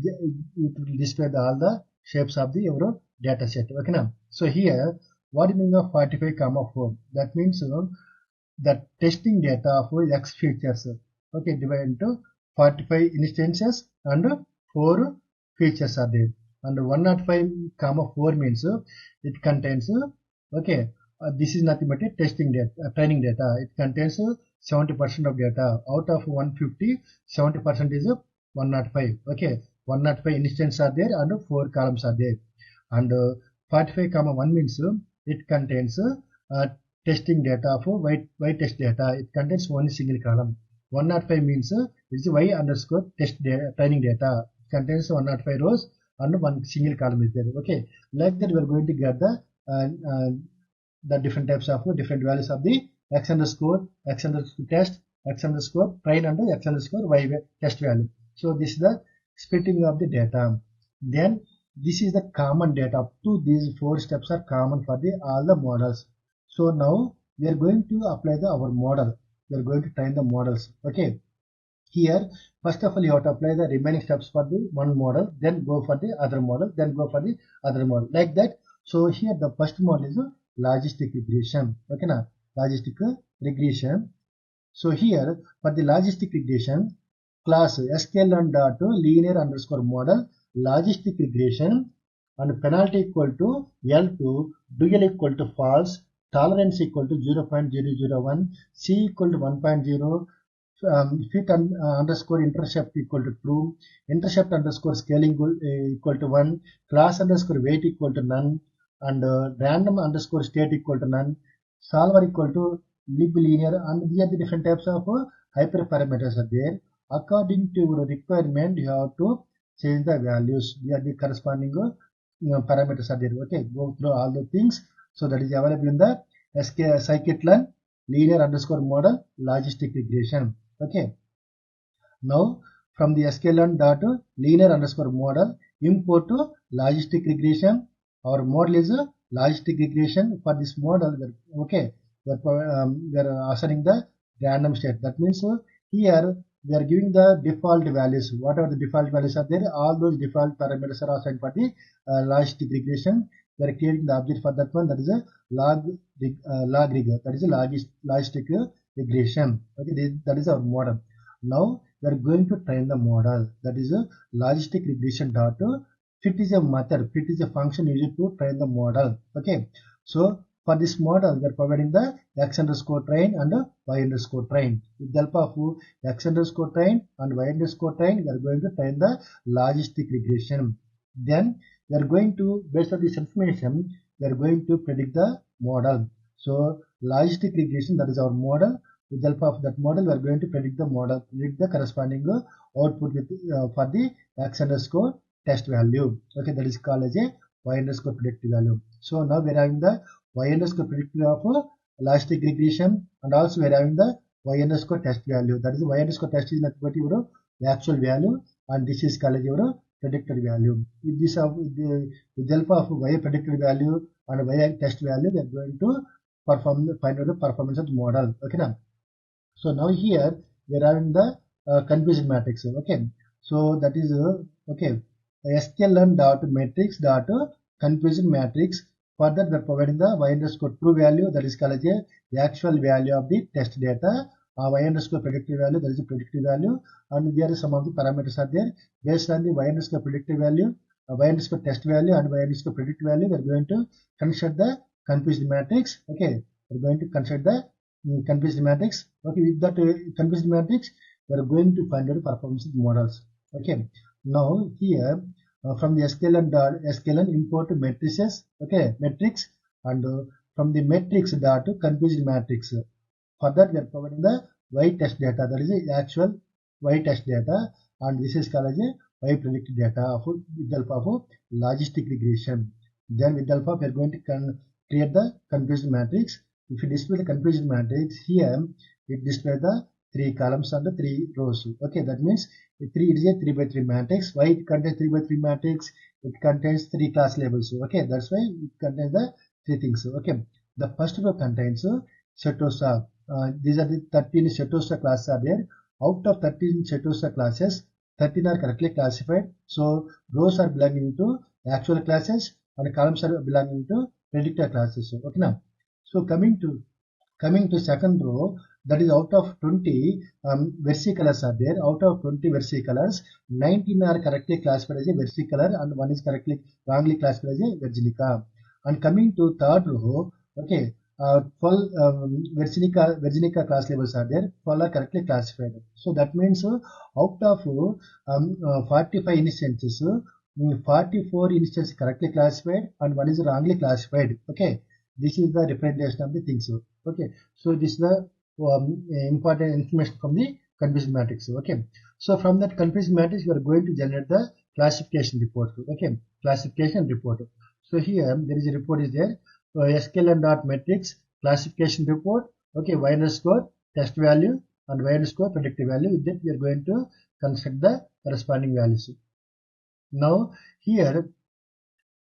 display all the shapes of the your data set. Okay, now so here what is meaning of 45 comma 4? That means the testing data of x features, okay, divided into 45 instances and 4 features are there. And 105 comma 4 means it contains okay, this is nothing but a testing data, training data. It contains 70% of data. Out of 150, 70% is 105. Okay, 105 instances are there and 4 columns are there. And 45 comma 1 means it contains testing data of y test data. It contains one single column. 105 means it's y underscore test data, training data. It contains 105 rows and one single column is there. Okay, like that we are going to get the different types of different values of the x underscore test, x underscore train, and x underscore y test value. So this is the splitting of the data. Then this is the common data. Up to these 4 steps are common for all the models. So now we are going to apply our model. We are going to train the models. Okay. Here, first of all, you have to apply the remaining steps for the one model, then go for the other model, then go for the other model, like that. So here the first model is logistic regression. Okay, now logistic regression. So here for the logistic regression, class sklearn dot linear underscore model logistic regression, and penalty equal to L2, dual equal to false, tolerance equal to 0.001, C equal to 1.0, fit underscore intercept equal to true, intercept underscore scaling equal to 1, class underscore weight equal to none, and random underscore state equal to none, solver equal to lib linear, and these are the different types of hyperparameters are there. According to your requirement, you have to change the values. These are the corresponding parameters are there. Okay, go through all the things. So that is available in the scikit-learn linear underscore model logistic regression. Okay. Now from the sklearn dot linear underscore model import to logistic regression. Our model is logistic regression. For this model, okay, we are assigning the random state. That means here we are giving the default values. Whatever the default values are there, all those default parameters are assigned for the logistic regression. We are creating the object for that one. That is a log rig. That is a logistic regression. Okay, that is our model. Now we are going to train the model. That is a logistic regression dot fit is a method. Fit is a function used to train the model. Okay, so For this model, we are providing the x underscore train and y underscore train. With the help of x underscore train and y underscore train, we are going to train the logistic regression. Then we are going to, based on this information, we are going to predict the model. So logistic regression, that is our model. With the help of that model, we are going to predict the model, predict the corresponding output with for the x underscore test value. Okay, that is called as a y underscore predictive value. So now we are having the y underscore predictive of logistic regression, and also we are having the y underscore test value. That is y underscore test is nothing but your actual value, and this is called your predicted value. With this with the help of y predicted value and y test value, we are going to find out the performance of the model. Okay, now. So now here we are having the confusion matrix. Okay, so that is okay, sklearn dot matrix dot confusion matrix. For that we are providing the y underscore true value, that is called as the actual value of the test data. Y underscore predictive value, that is the predictive value, and there are some of the parameters are there. Based on the y underscore predictive value, y underscore test value and y underscore predictive value, we are going to construct the confused matrix. Okay, we are going to construct the confused matrix. Okay, with that confused matrix, we are going to find out performance of models. Okay, now here from the sklearn import matrices. Okay, matrix, and from the matrix dot confused matrix. For that we are providing the y test data, that is the actual y test data, and this is called as a y predicted data with the help of logistic regression. Then with the help of we are going to create the confused matrix. If you display the confused matrix, here it displays the 3 columns and the 3 rows. Okay, that means it is a 3 by 3 matrix. Why it contains 3 by 3 matrix? It contains 3 class labels. Okay, that's why it contains the 3 things. Okay, the first row contains Setosa. These are the 13 Setosa classes are there. Out of 13 Setosa classes, 13 are correctly classified. So rows are belonging to actual classes and columns are belonging to predictor classes. Okay, now. So coming to second row, that is out of 20 versicolors are there. Out of 20 versicolors, 19 are correctly classified as a versicolor and 1 is wrongly classified as a virginica. And coming to third row, okay, 12 virginica class labels are there. 12 are correctly classified. So that means out of 45 instances, 44 instances correctly classified and 1 is wrongly classified. Okay. This is the representation of the things. Okay, so this is the important information from the confused matrix. Okay, so from that confused matrix, we are going to generate the classification report. Okay, classification report. So here there is a report is there. sklearn dot matrix classification report. Okay, y underscore test value and y underscore predictive value. With that, we are going to construct the corresponding values. Now here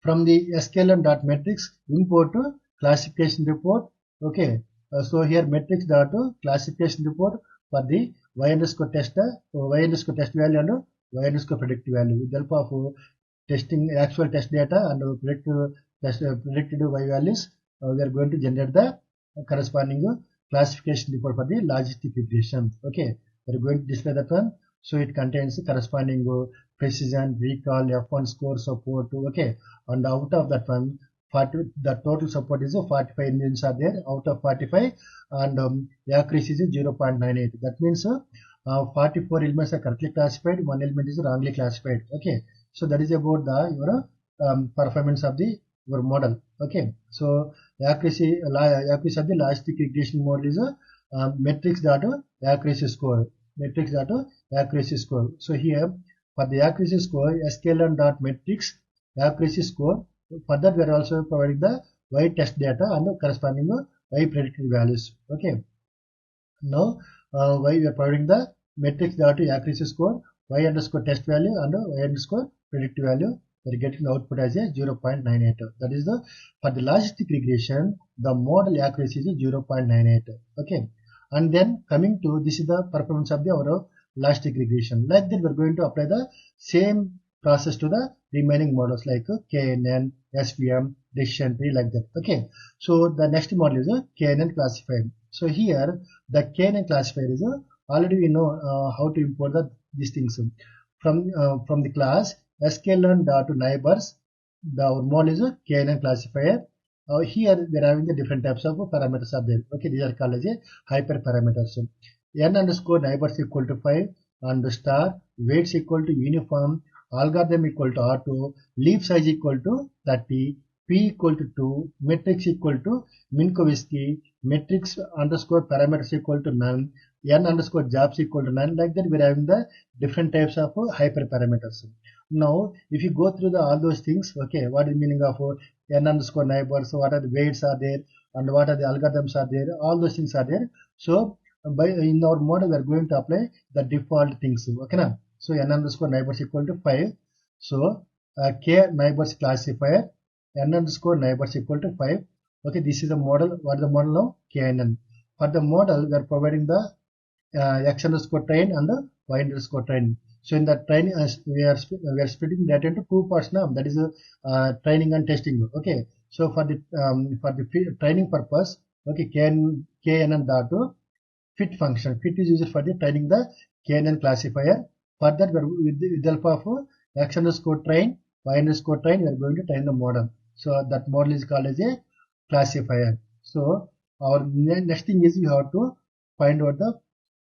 from the sklearn dot matrix import classification report. Okay, so here matrix dot classification report for the y underscore test value and y underscore predictive value. With the help of testing actual test data and predicted y values, we are going to generate the corresponding classification report for the logistic regression. Okay, we are going to display that one. So it contains corresponding precision, recall, F1 score support. Okay, and out of that one, the total support is 45 engines are there out of 45, and accuracy is 0.98. That means 44 elements are correctly classified, 1 element is wrongly classified. Okay, so that is about the your performance of the your model. Okay, so accuracy of the logistic regression model is matrix dot accuracy score. Matrix dot accuracy score. So here for the accuracy score, sklearn dot matrix accuracy score. For that, we are also providing the y test data and the corresponding y predicted values. Okay. Now, we are providing the matrix data accuracy score, y underscore test value and y underscore predictive value. We are getting the output as a 0.98. That is the for the logistic regression, the model accuracy is 0.98. Okay. And then coming to this is the performance of the our logistic regression. Like that, we are going to apply the same process to the remaining models like KNN, SVM, decision tree, like that. Okay, so the next model is KNN classifier. So here the KNN classifier is already we know how to import these things from the class sklearn dot neighbors. Our model is KNN classifier. here we are having the different types of parameters are there. Okay, these are called as a hyperparameters. N underscore neighbors equal to 5 and star, weights equal to uniform, algorithm equal to auto, leaf size equal to 30, p equal to 2, matrix equal to Minkowski, matrix underscore parameters equal to none, n underscore jobs equal to none. Like that we are having the different types of hyperparameters. Now if you go through all those things, okay, what is the meaning of n underscore neighbors, what are the weights are there, and what are the algorithms are there, all those things are there. So by in our model we are going to apply the default things. Okay now, so n underscore neighbors equal to 5. So k neighbors classifier, n underscore neighbors equal to 5. Okay, this is the model. What is the model now? Knn. For the model we are providing the x underscore train and the y underscore train. So in the train we are splitting that into two parts now. That is training and testing. Okay. So for the training purpose, okay, knn dot fit function. Fit is used for the training the knn classifier. For that we are with the help of x underscore train, y underscore train, we are going to train the model. So that model is called as a classifier. So our next thing is you have to find out the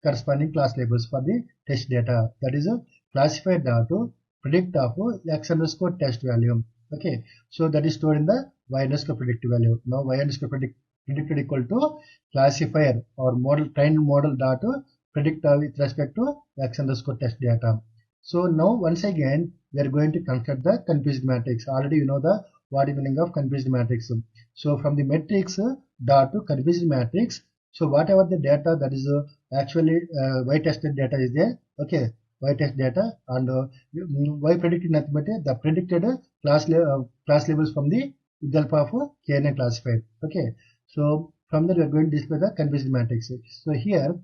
corresponding class labels for the test data. That is a classifier data predict of x underscore test value. Okay, so that is stored in the y underscore predict value. Now y underscore predicted equal to classifier or model trained model data predict with respect to x underscore test data. So now once again we are going to construct the confused matrix. Already you know the what is the meaning of confused matrix. So from the matrix dot to confused matrix. So whatever the data that is actually y tested data is there. Okay, y test data and y predicted nothing but the predicted class labels from the help of knn classifier. Okay, so from there we are going to display the confused matrix. So here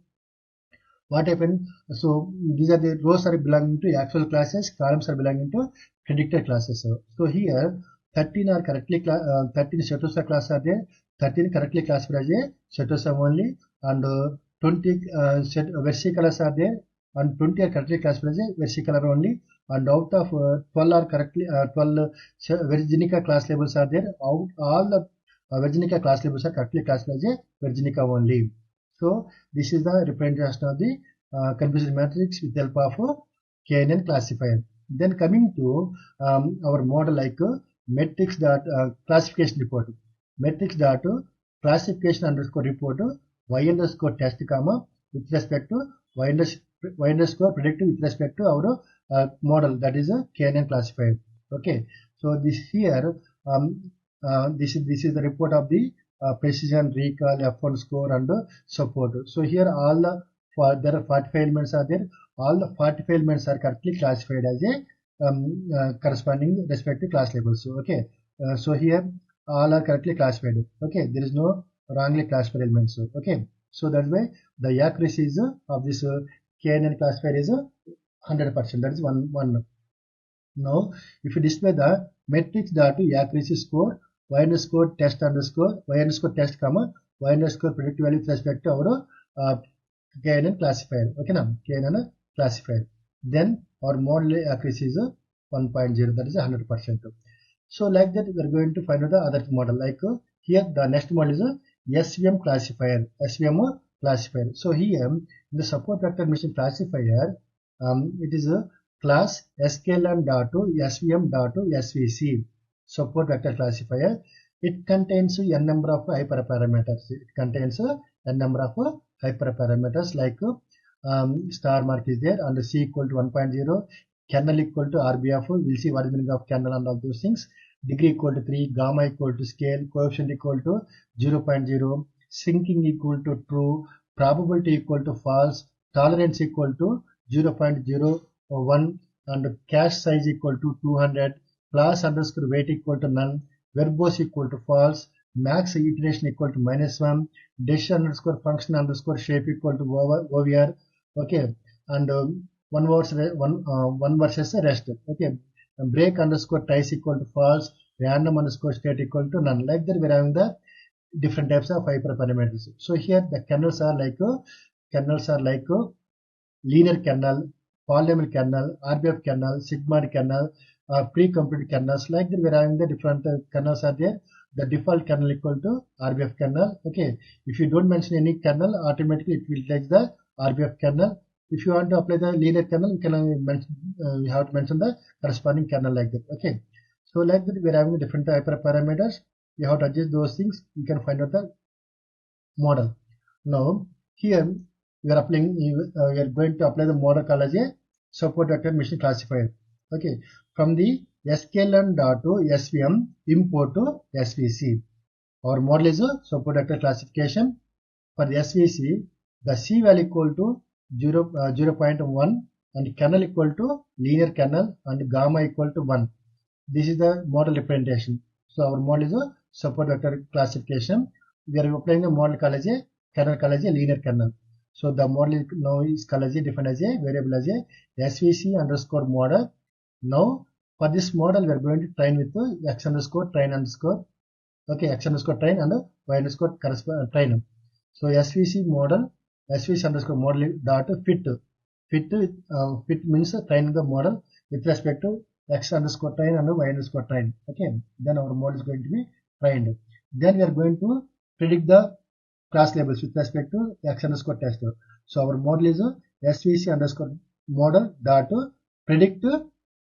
what happened? So these are the rows are belonging to actual classes, columns are belonging to predicted classes. So here 13 are correctly 13 Shetosa class are there, 13 correctly classified as a Shetosa only, and 20 versicolors are there, and 20 are correctly classified as a versicolor only, and out of 12 are correctly 12 Virginica class labels are there. Out all the Virginica class labels are correctly classified as a Virginica only. So this is the representation of the confused matrix with the help of knn classifier. Then coming to our model like matrix dot classification report, matrix dot classification underscore report y underscore test comma with respect to y underscore predictive with respect to our model, that is a knn classifier. Okay, so this here this is the report of the precision, recall, F1 score, and support. So here all the there are 45 elements are there. All the 45 elements are correctly classified as a corresponding respective class labels. So okay, so here all are correctly classified. Okay, there is no wrongly classified elements. Okay, so that's why the accuracy is of this knn classifier is 100%. That is one. Now if you display the matrix dot accuracy score y underscore test comma y underscore predictive value with respect to our knn classifier. Okay now, knn classifier. Then our model accuracy is 1.0, that is 100%. So like that we are going to find out the other model. Like here the next model is SVM classifier. So here in the support vector mission classifier, it is a class sklearn.svm.svc support vector classifier. It contains n number of hyperparameters. Like star mark is there, and c equal to 1.0, kernel equal to RBF. We'll see what is the meaning of kernel and all those things. Degree equal to 3, gamma equal to scale, coefficient equal to 0.0, syncing equal to true, probability equal to false, tolerance equal to 0.01, and cache size equal to 200, class underscore weight equal to none, verbose equal to false, max iteration equal to -1, decision underscore function underscore shape equal to OVR. Okay, and one versus rest. Okay, and break underscore ties equal to false, random underscore state equal to none. Like that we are having the different types of hyperparameters. So here the kernels are like linear kernel, polynomial kernel, RBF kernel, sigma kernel, pre-computed kernels. Like that we are having the different kernels are there. the default kernel equal to RBF kernel. Okay, if you don't mention any kernel, automatically it will take the RBF kernel. If you want to apply the linear kernel, you can mention, you have to mention the corresponding kernel like that. Okay, so like that we are having different type of parameters. You have to adjust those things. You can find out the model. Now here we are applying. We are going to apply the model called as a support vector machine classifier. Okay, from the sklearn dot to svm import to svc. Our model is a support vector classification. For the svc, the c value equal to 0.1 and kernel equal to linear kernel and gamma equal to 1. This is the model representation. So our model is a support vector classification. We are applying the model called as a kernel called as a linear kernel. So the model now is called as a defined as a variable as a svc underscore model. Now for this model we are going to train with x underscore train underscore, okay, x underscore train and y underscore train. So svc model, svc underscore model dot fit. Fit means train the model with respect to x underscore train and y underscore train. Okay, then our model is going to be trained. Then we are going to predict the class labels with respect to x underscore test. So our model is svc underscore model dot predict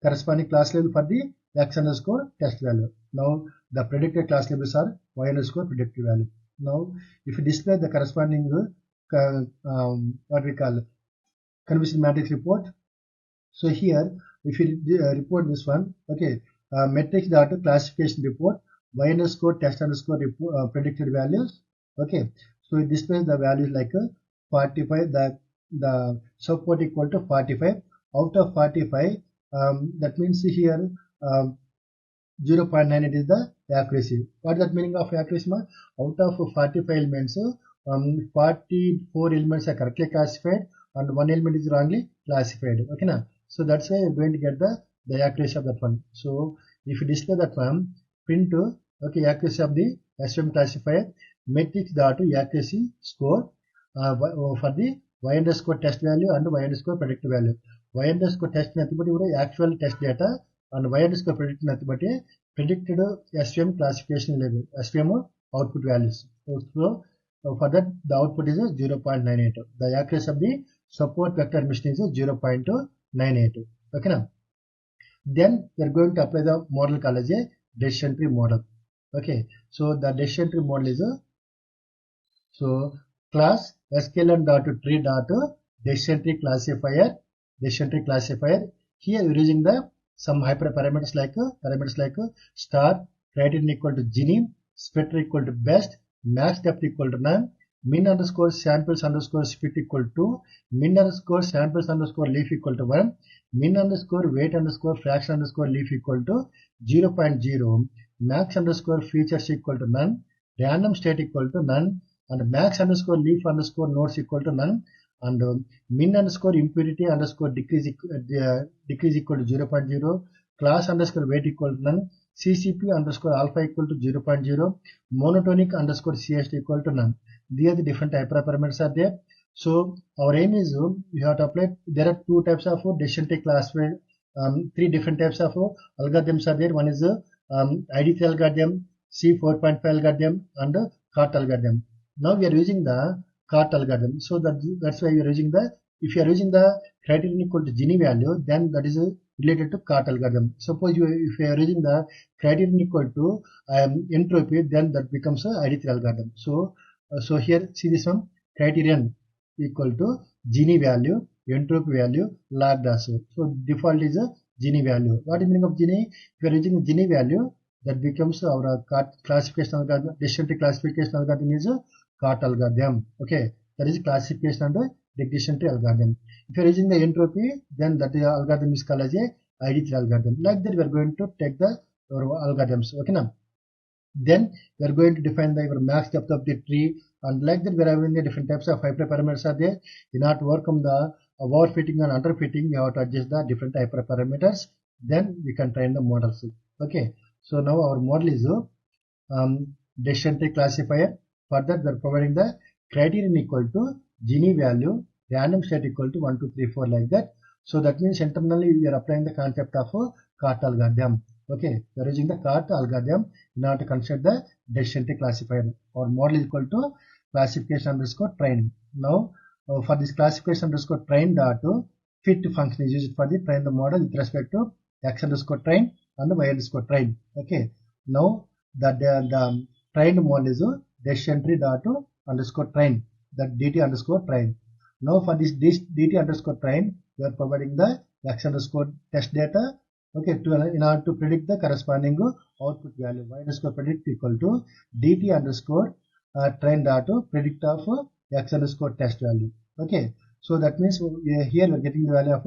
corresponding class label for the x underscore test value. Now the predicted class labels are y underscore predicted value. Now if you display the corresponding what we call condition matrix report. So here if you report this one, okay, matrix data classification report y underscore test underscore predicted values. Okay, so it displays the values like 45, the support equal to 45 out of 45. That means here 0.9 it is the accuracy. What is that meaning of accuracy? Out of 45 elements, 44 elements are correctly classified and 1 element is wrongly classified. Okay, now so that's why you're going to get the accuracy of that one. So if you display that one, print okay accuracy of the SVM classifier matrix dot accuracy score for the y underscore test value and y underscore predicted value. Y underscore test actual test data and y underscore predicted predicted SVM classification level, SVM output values. So for that the output is 0.98. The accuracy of the support vector machine is 0.98. Okay, now then we are going to apply the model called as a decision tree model. Okay, so the decision tree model is so class sklearn dot tree dot decision tree classifier. Here we are using the some hyperparameters like star, criterion equal to Gini, splitter equal to best, max depth equal to none, min underscore samples underscore split equal to, min underscore samples underscore leaf equal to 1, min underscore weight underscore fraction underscore leaf equal to 0.0, max underscore features equal to none, random state equal to none, and max underscore leaf underscore nodes equal to none, and min underscore impurity underscore decrease equal to 0.0, class underscore weight equal to none, CCP underscore alpha equal to 0.0, monotonic underscore CST equal to none. These are the different hyperparameters are there. So our aim is you have to apply. There are two types of decision tree classifier. Three different types of algorithms are there. One is ID3 algorithm, C4.5 algorithm, and CART algorithm. Now we are using the CART algorithm. So that's why we are using the. If you are using the criterion equal to Gini value, then that is related to CART algorithm. Suppose if you are using the criterion equal to entropy, then that becomes a ID3 algorithm. So here see this one, criterion equal to Gini value, entropy value, log dash. So default is a Gini value. What is the meaning of Gini? If you are using Gini value, that becomes our classification algorithm. Decision tree classification algorithm is a CART algorithm. Okay, that is classification and decision tree algorithm. If you are using the entropy, then that algorithm is called as a ID3 algorithm. Like that, we are going to take the algorithms. Okay, now then we are going to define the max depth of the tree, and like that we are having the different types of hyperparameters are there. In order to work on the overfitting and underfitting, we have to adjust the different hyperparameters. Then we can train the models. Okay, so now our model is decision tree classifier. For that, we are providing the criterion equal to Gini value, random state equal to 1, 2, 3, 4 like that. So that means internally we are applying the concept of CART algorithm. Okay, we are using the CART algorithm in order to construct the decision tree classifier. Our model is equal to classification underscore train. Now, for this classification underscore train dot fit function is used for the train the model with respect to x underscore train and y underscore train. Okay, now the trained model is decision tree dot underscore train, that dt underscore train. Now for this dt underscore train, we are providing the x underscore test data. Okay, in order to predict the corresponding output value, y underscore predict equal to dt underscore train dot predict of x underscore test value. Okay, so that means here we are getting the value of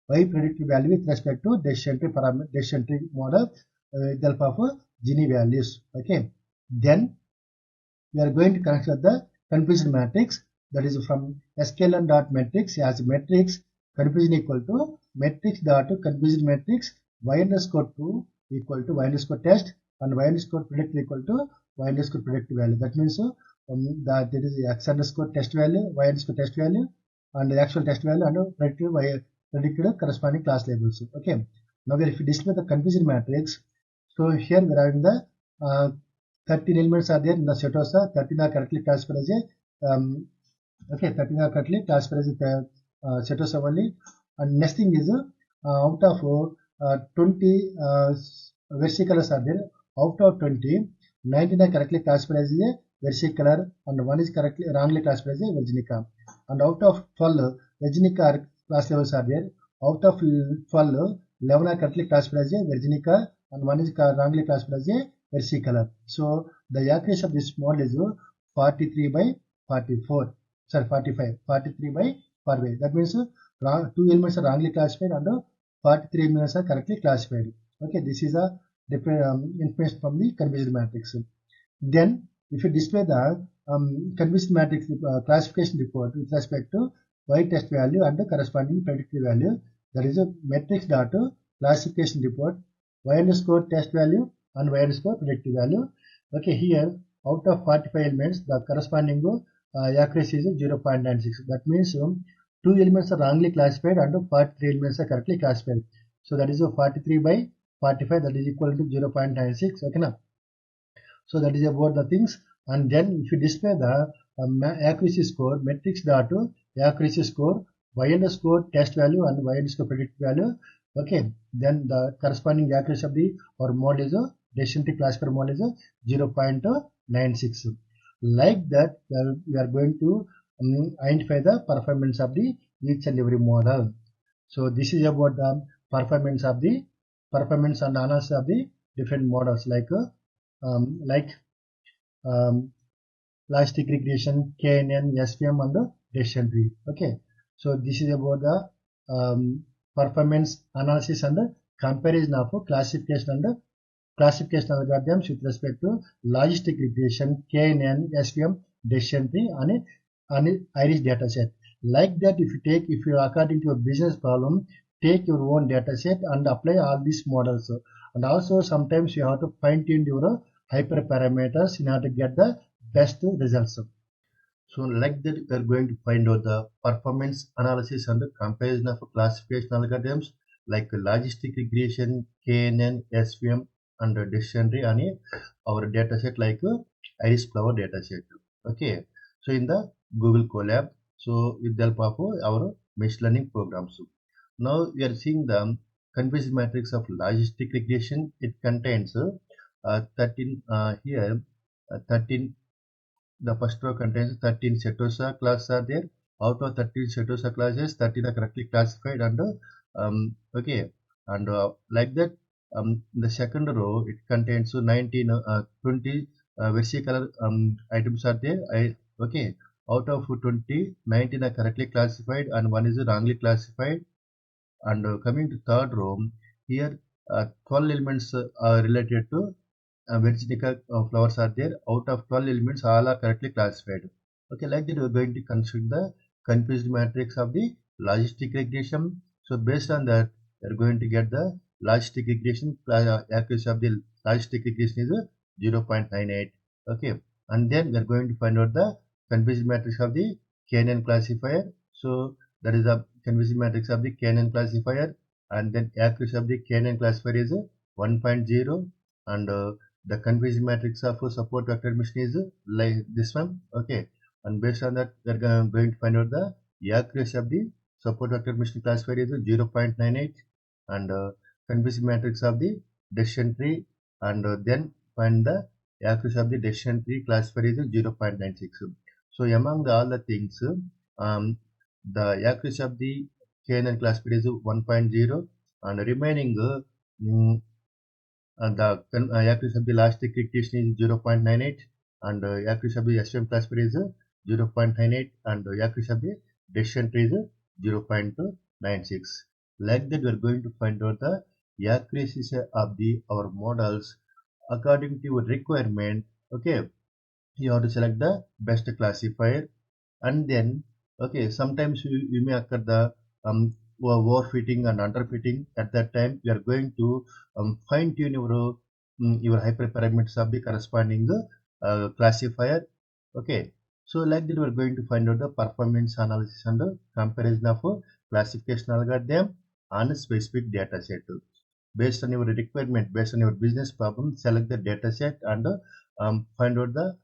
y predicted value with respect to decision tree parameter, decision tree model with the help of Gini values. Okay, then we are going to construct the confusion matrix, that is from sklearn dot matrix as matrix confusion equal to matrix dot confusion matrix y underscore 2 equal to y underscore test and y underscore predict equal to y underscore predict value. That means that there is x underscore test value, y underscore test value, and the actual test value and predicted corresponding class labels. Okay. Now if you display the confusion matrix, so here we are having the 13 elements are there in the setosa. 13 are correctly classified as a 13 are correctly classified as a setosa only. And next thing is out of 20 versicolors are there. Out of 20, 19 are correctly classified as a versicolor and one is correctly wrongly classified as a virginica. And out of 12 virginica class levels are there. Out of 12, 11 are correctly classified as a virginica and one is wrongly classified as a versicolor. So the accuracy of this model is 43 by 44. Sorry, 45. 43 by 45. That means 2 elements are wrongly classified and 43 elements are correctly classified. Okay, this is a information from the confusion matrix. Then, if you display the confusion matrix classification report with respect to y test value and the corresponding predictive value, that is a matrix data classification report y underscore test value and y underscore predictive value. Okay, here out of 45 elements, the corresponding accuracy is 0.96. That means 2 elements are wrongly classified and 43 elements are correctly classified. So that is 43 by 45, that is equal to 0.96. Okay, now. So that is about the things. And then if you display the accuracy score, matrix data accuracy score, y underscore test value and y underscore predict value. Okay, then the corresponding accuracy of the our model is decision tree classifier model is 0.96. Like that, we are going to identify the performance of the each and every model. So this is about the performance and analysis of the different models like Logistic Regression, KNN, SVM, and decision tree. Okay, so this is about the performance analysis and the comparison of classification algorithms with respect to Logistic Regression, KNN, SVM, decision tree, and iris dataset. Like that, if you according to a business problem, take your own dataset and apply all these models. And also sometimes you have to fine tune your hyperparameters in order to get the best results. So like that, we are going to find out the performance analysis and the comparison of classification algorithms like Logistic Regression, KNN, SVM, and decision tree on our dataset like iris flower dataset. Okay, so in the Google Colab, so with the help of our machine learning programs. Now we are seeing the confusion matrix of Logistic Regression. It contains 13 here 13. The first row contains 13 setosa classes are there. Out of 13 setosa classes, 13 are correctly classified and okay, and like that, the second row it contains 19 20 versicolor items are there. Okay, out of 20, 19 are correctly classified and one is wrongly classified. And coming to third row, here 12 elements are related to virginica flowers are there. Out of 12 elements, all are correctly classified. Okay, like that we are going to construct the confused matrix of the logistic regression. So based on that, we are going to get the logistic regression accuracy of the logistic regression is 0.98. Okay, and then we are going to find out the confused matrix of the KNN classifier. So that is the confused matrix of the KNN classifier, and then accuracy of the KNN classifier is 1.0, and the confusion matrix of support vector admission is like this one. Okay, and based on that, we are going to find out the accuracy of the support vector admission classifier is 0.98, and confusion matrix of the decision tree, and then find the accuracy of the decision tree classifier is 0.96. So among all the things, um, the accuracy of the KNN classifier is 1.0, and remaining the accuracy of the last regression is 0.98, and accuracy of the SVM classifier is 0.98, and accuracy of the decision tree is 0.96. Like that, we are going to find out the accuracy of the our models according to your requirement. Okay, you have to select the best classifier, and then okay, sometimes you may occur the overfitting and underfitting. At that time we are going to fine tune your hyperparameters of the corresponding classifier. Okay, so like that we are going to find out the performance analysis and the comparison of classification algorithm on a specific data set. Based on your requirement, based on your business problem, select the data set, and find out the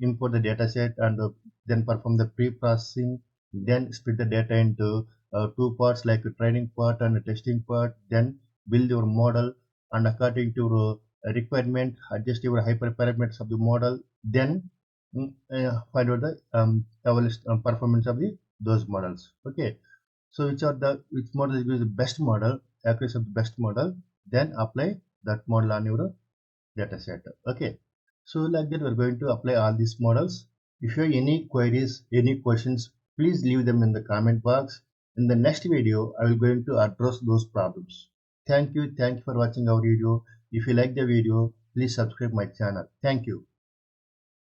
import the data set, and then perform the pre-processing, then split the data into two parts like a training part and a testing part, then build your model, and according to your requirement adjust your hyperparameters of the model, then find out the performance of the those models. Okay, so which model is the best model, accuracy of the best model, then apply that model on your data set. Okay, so like that we're going to apply all these models. If you have any queries, any questions, please leave them in the comment box. In the next video I will going to address those problems. Thank you for watching our video. If you like the video, please subscribe my channel. Thank you.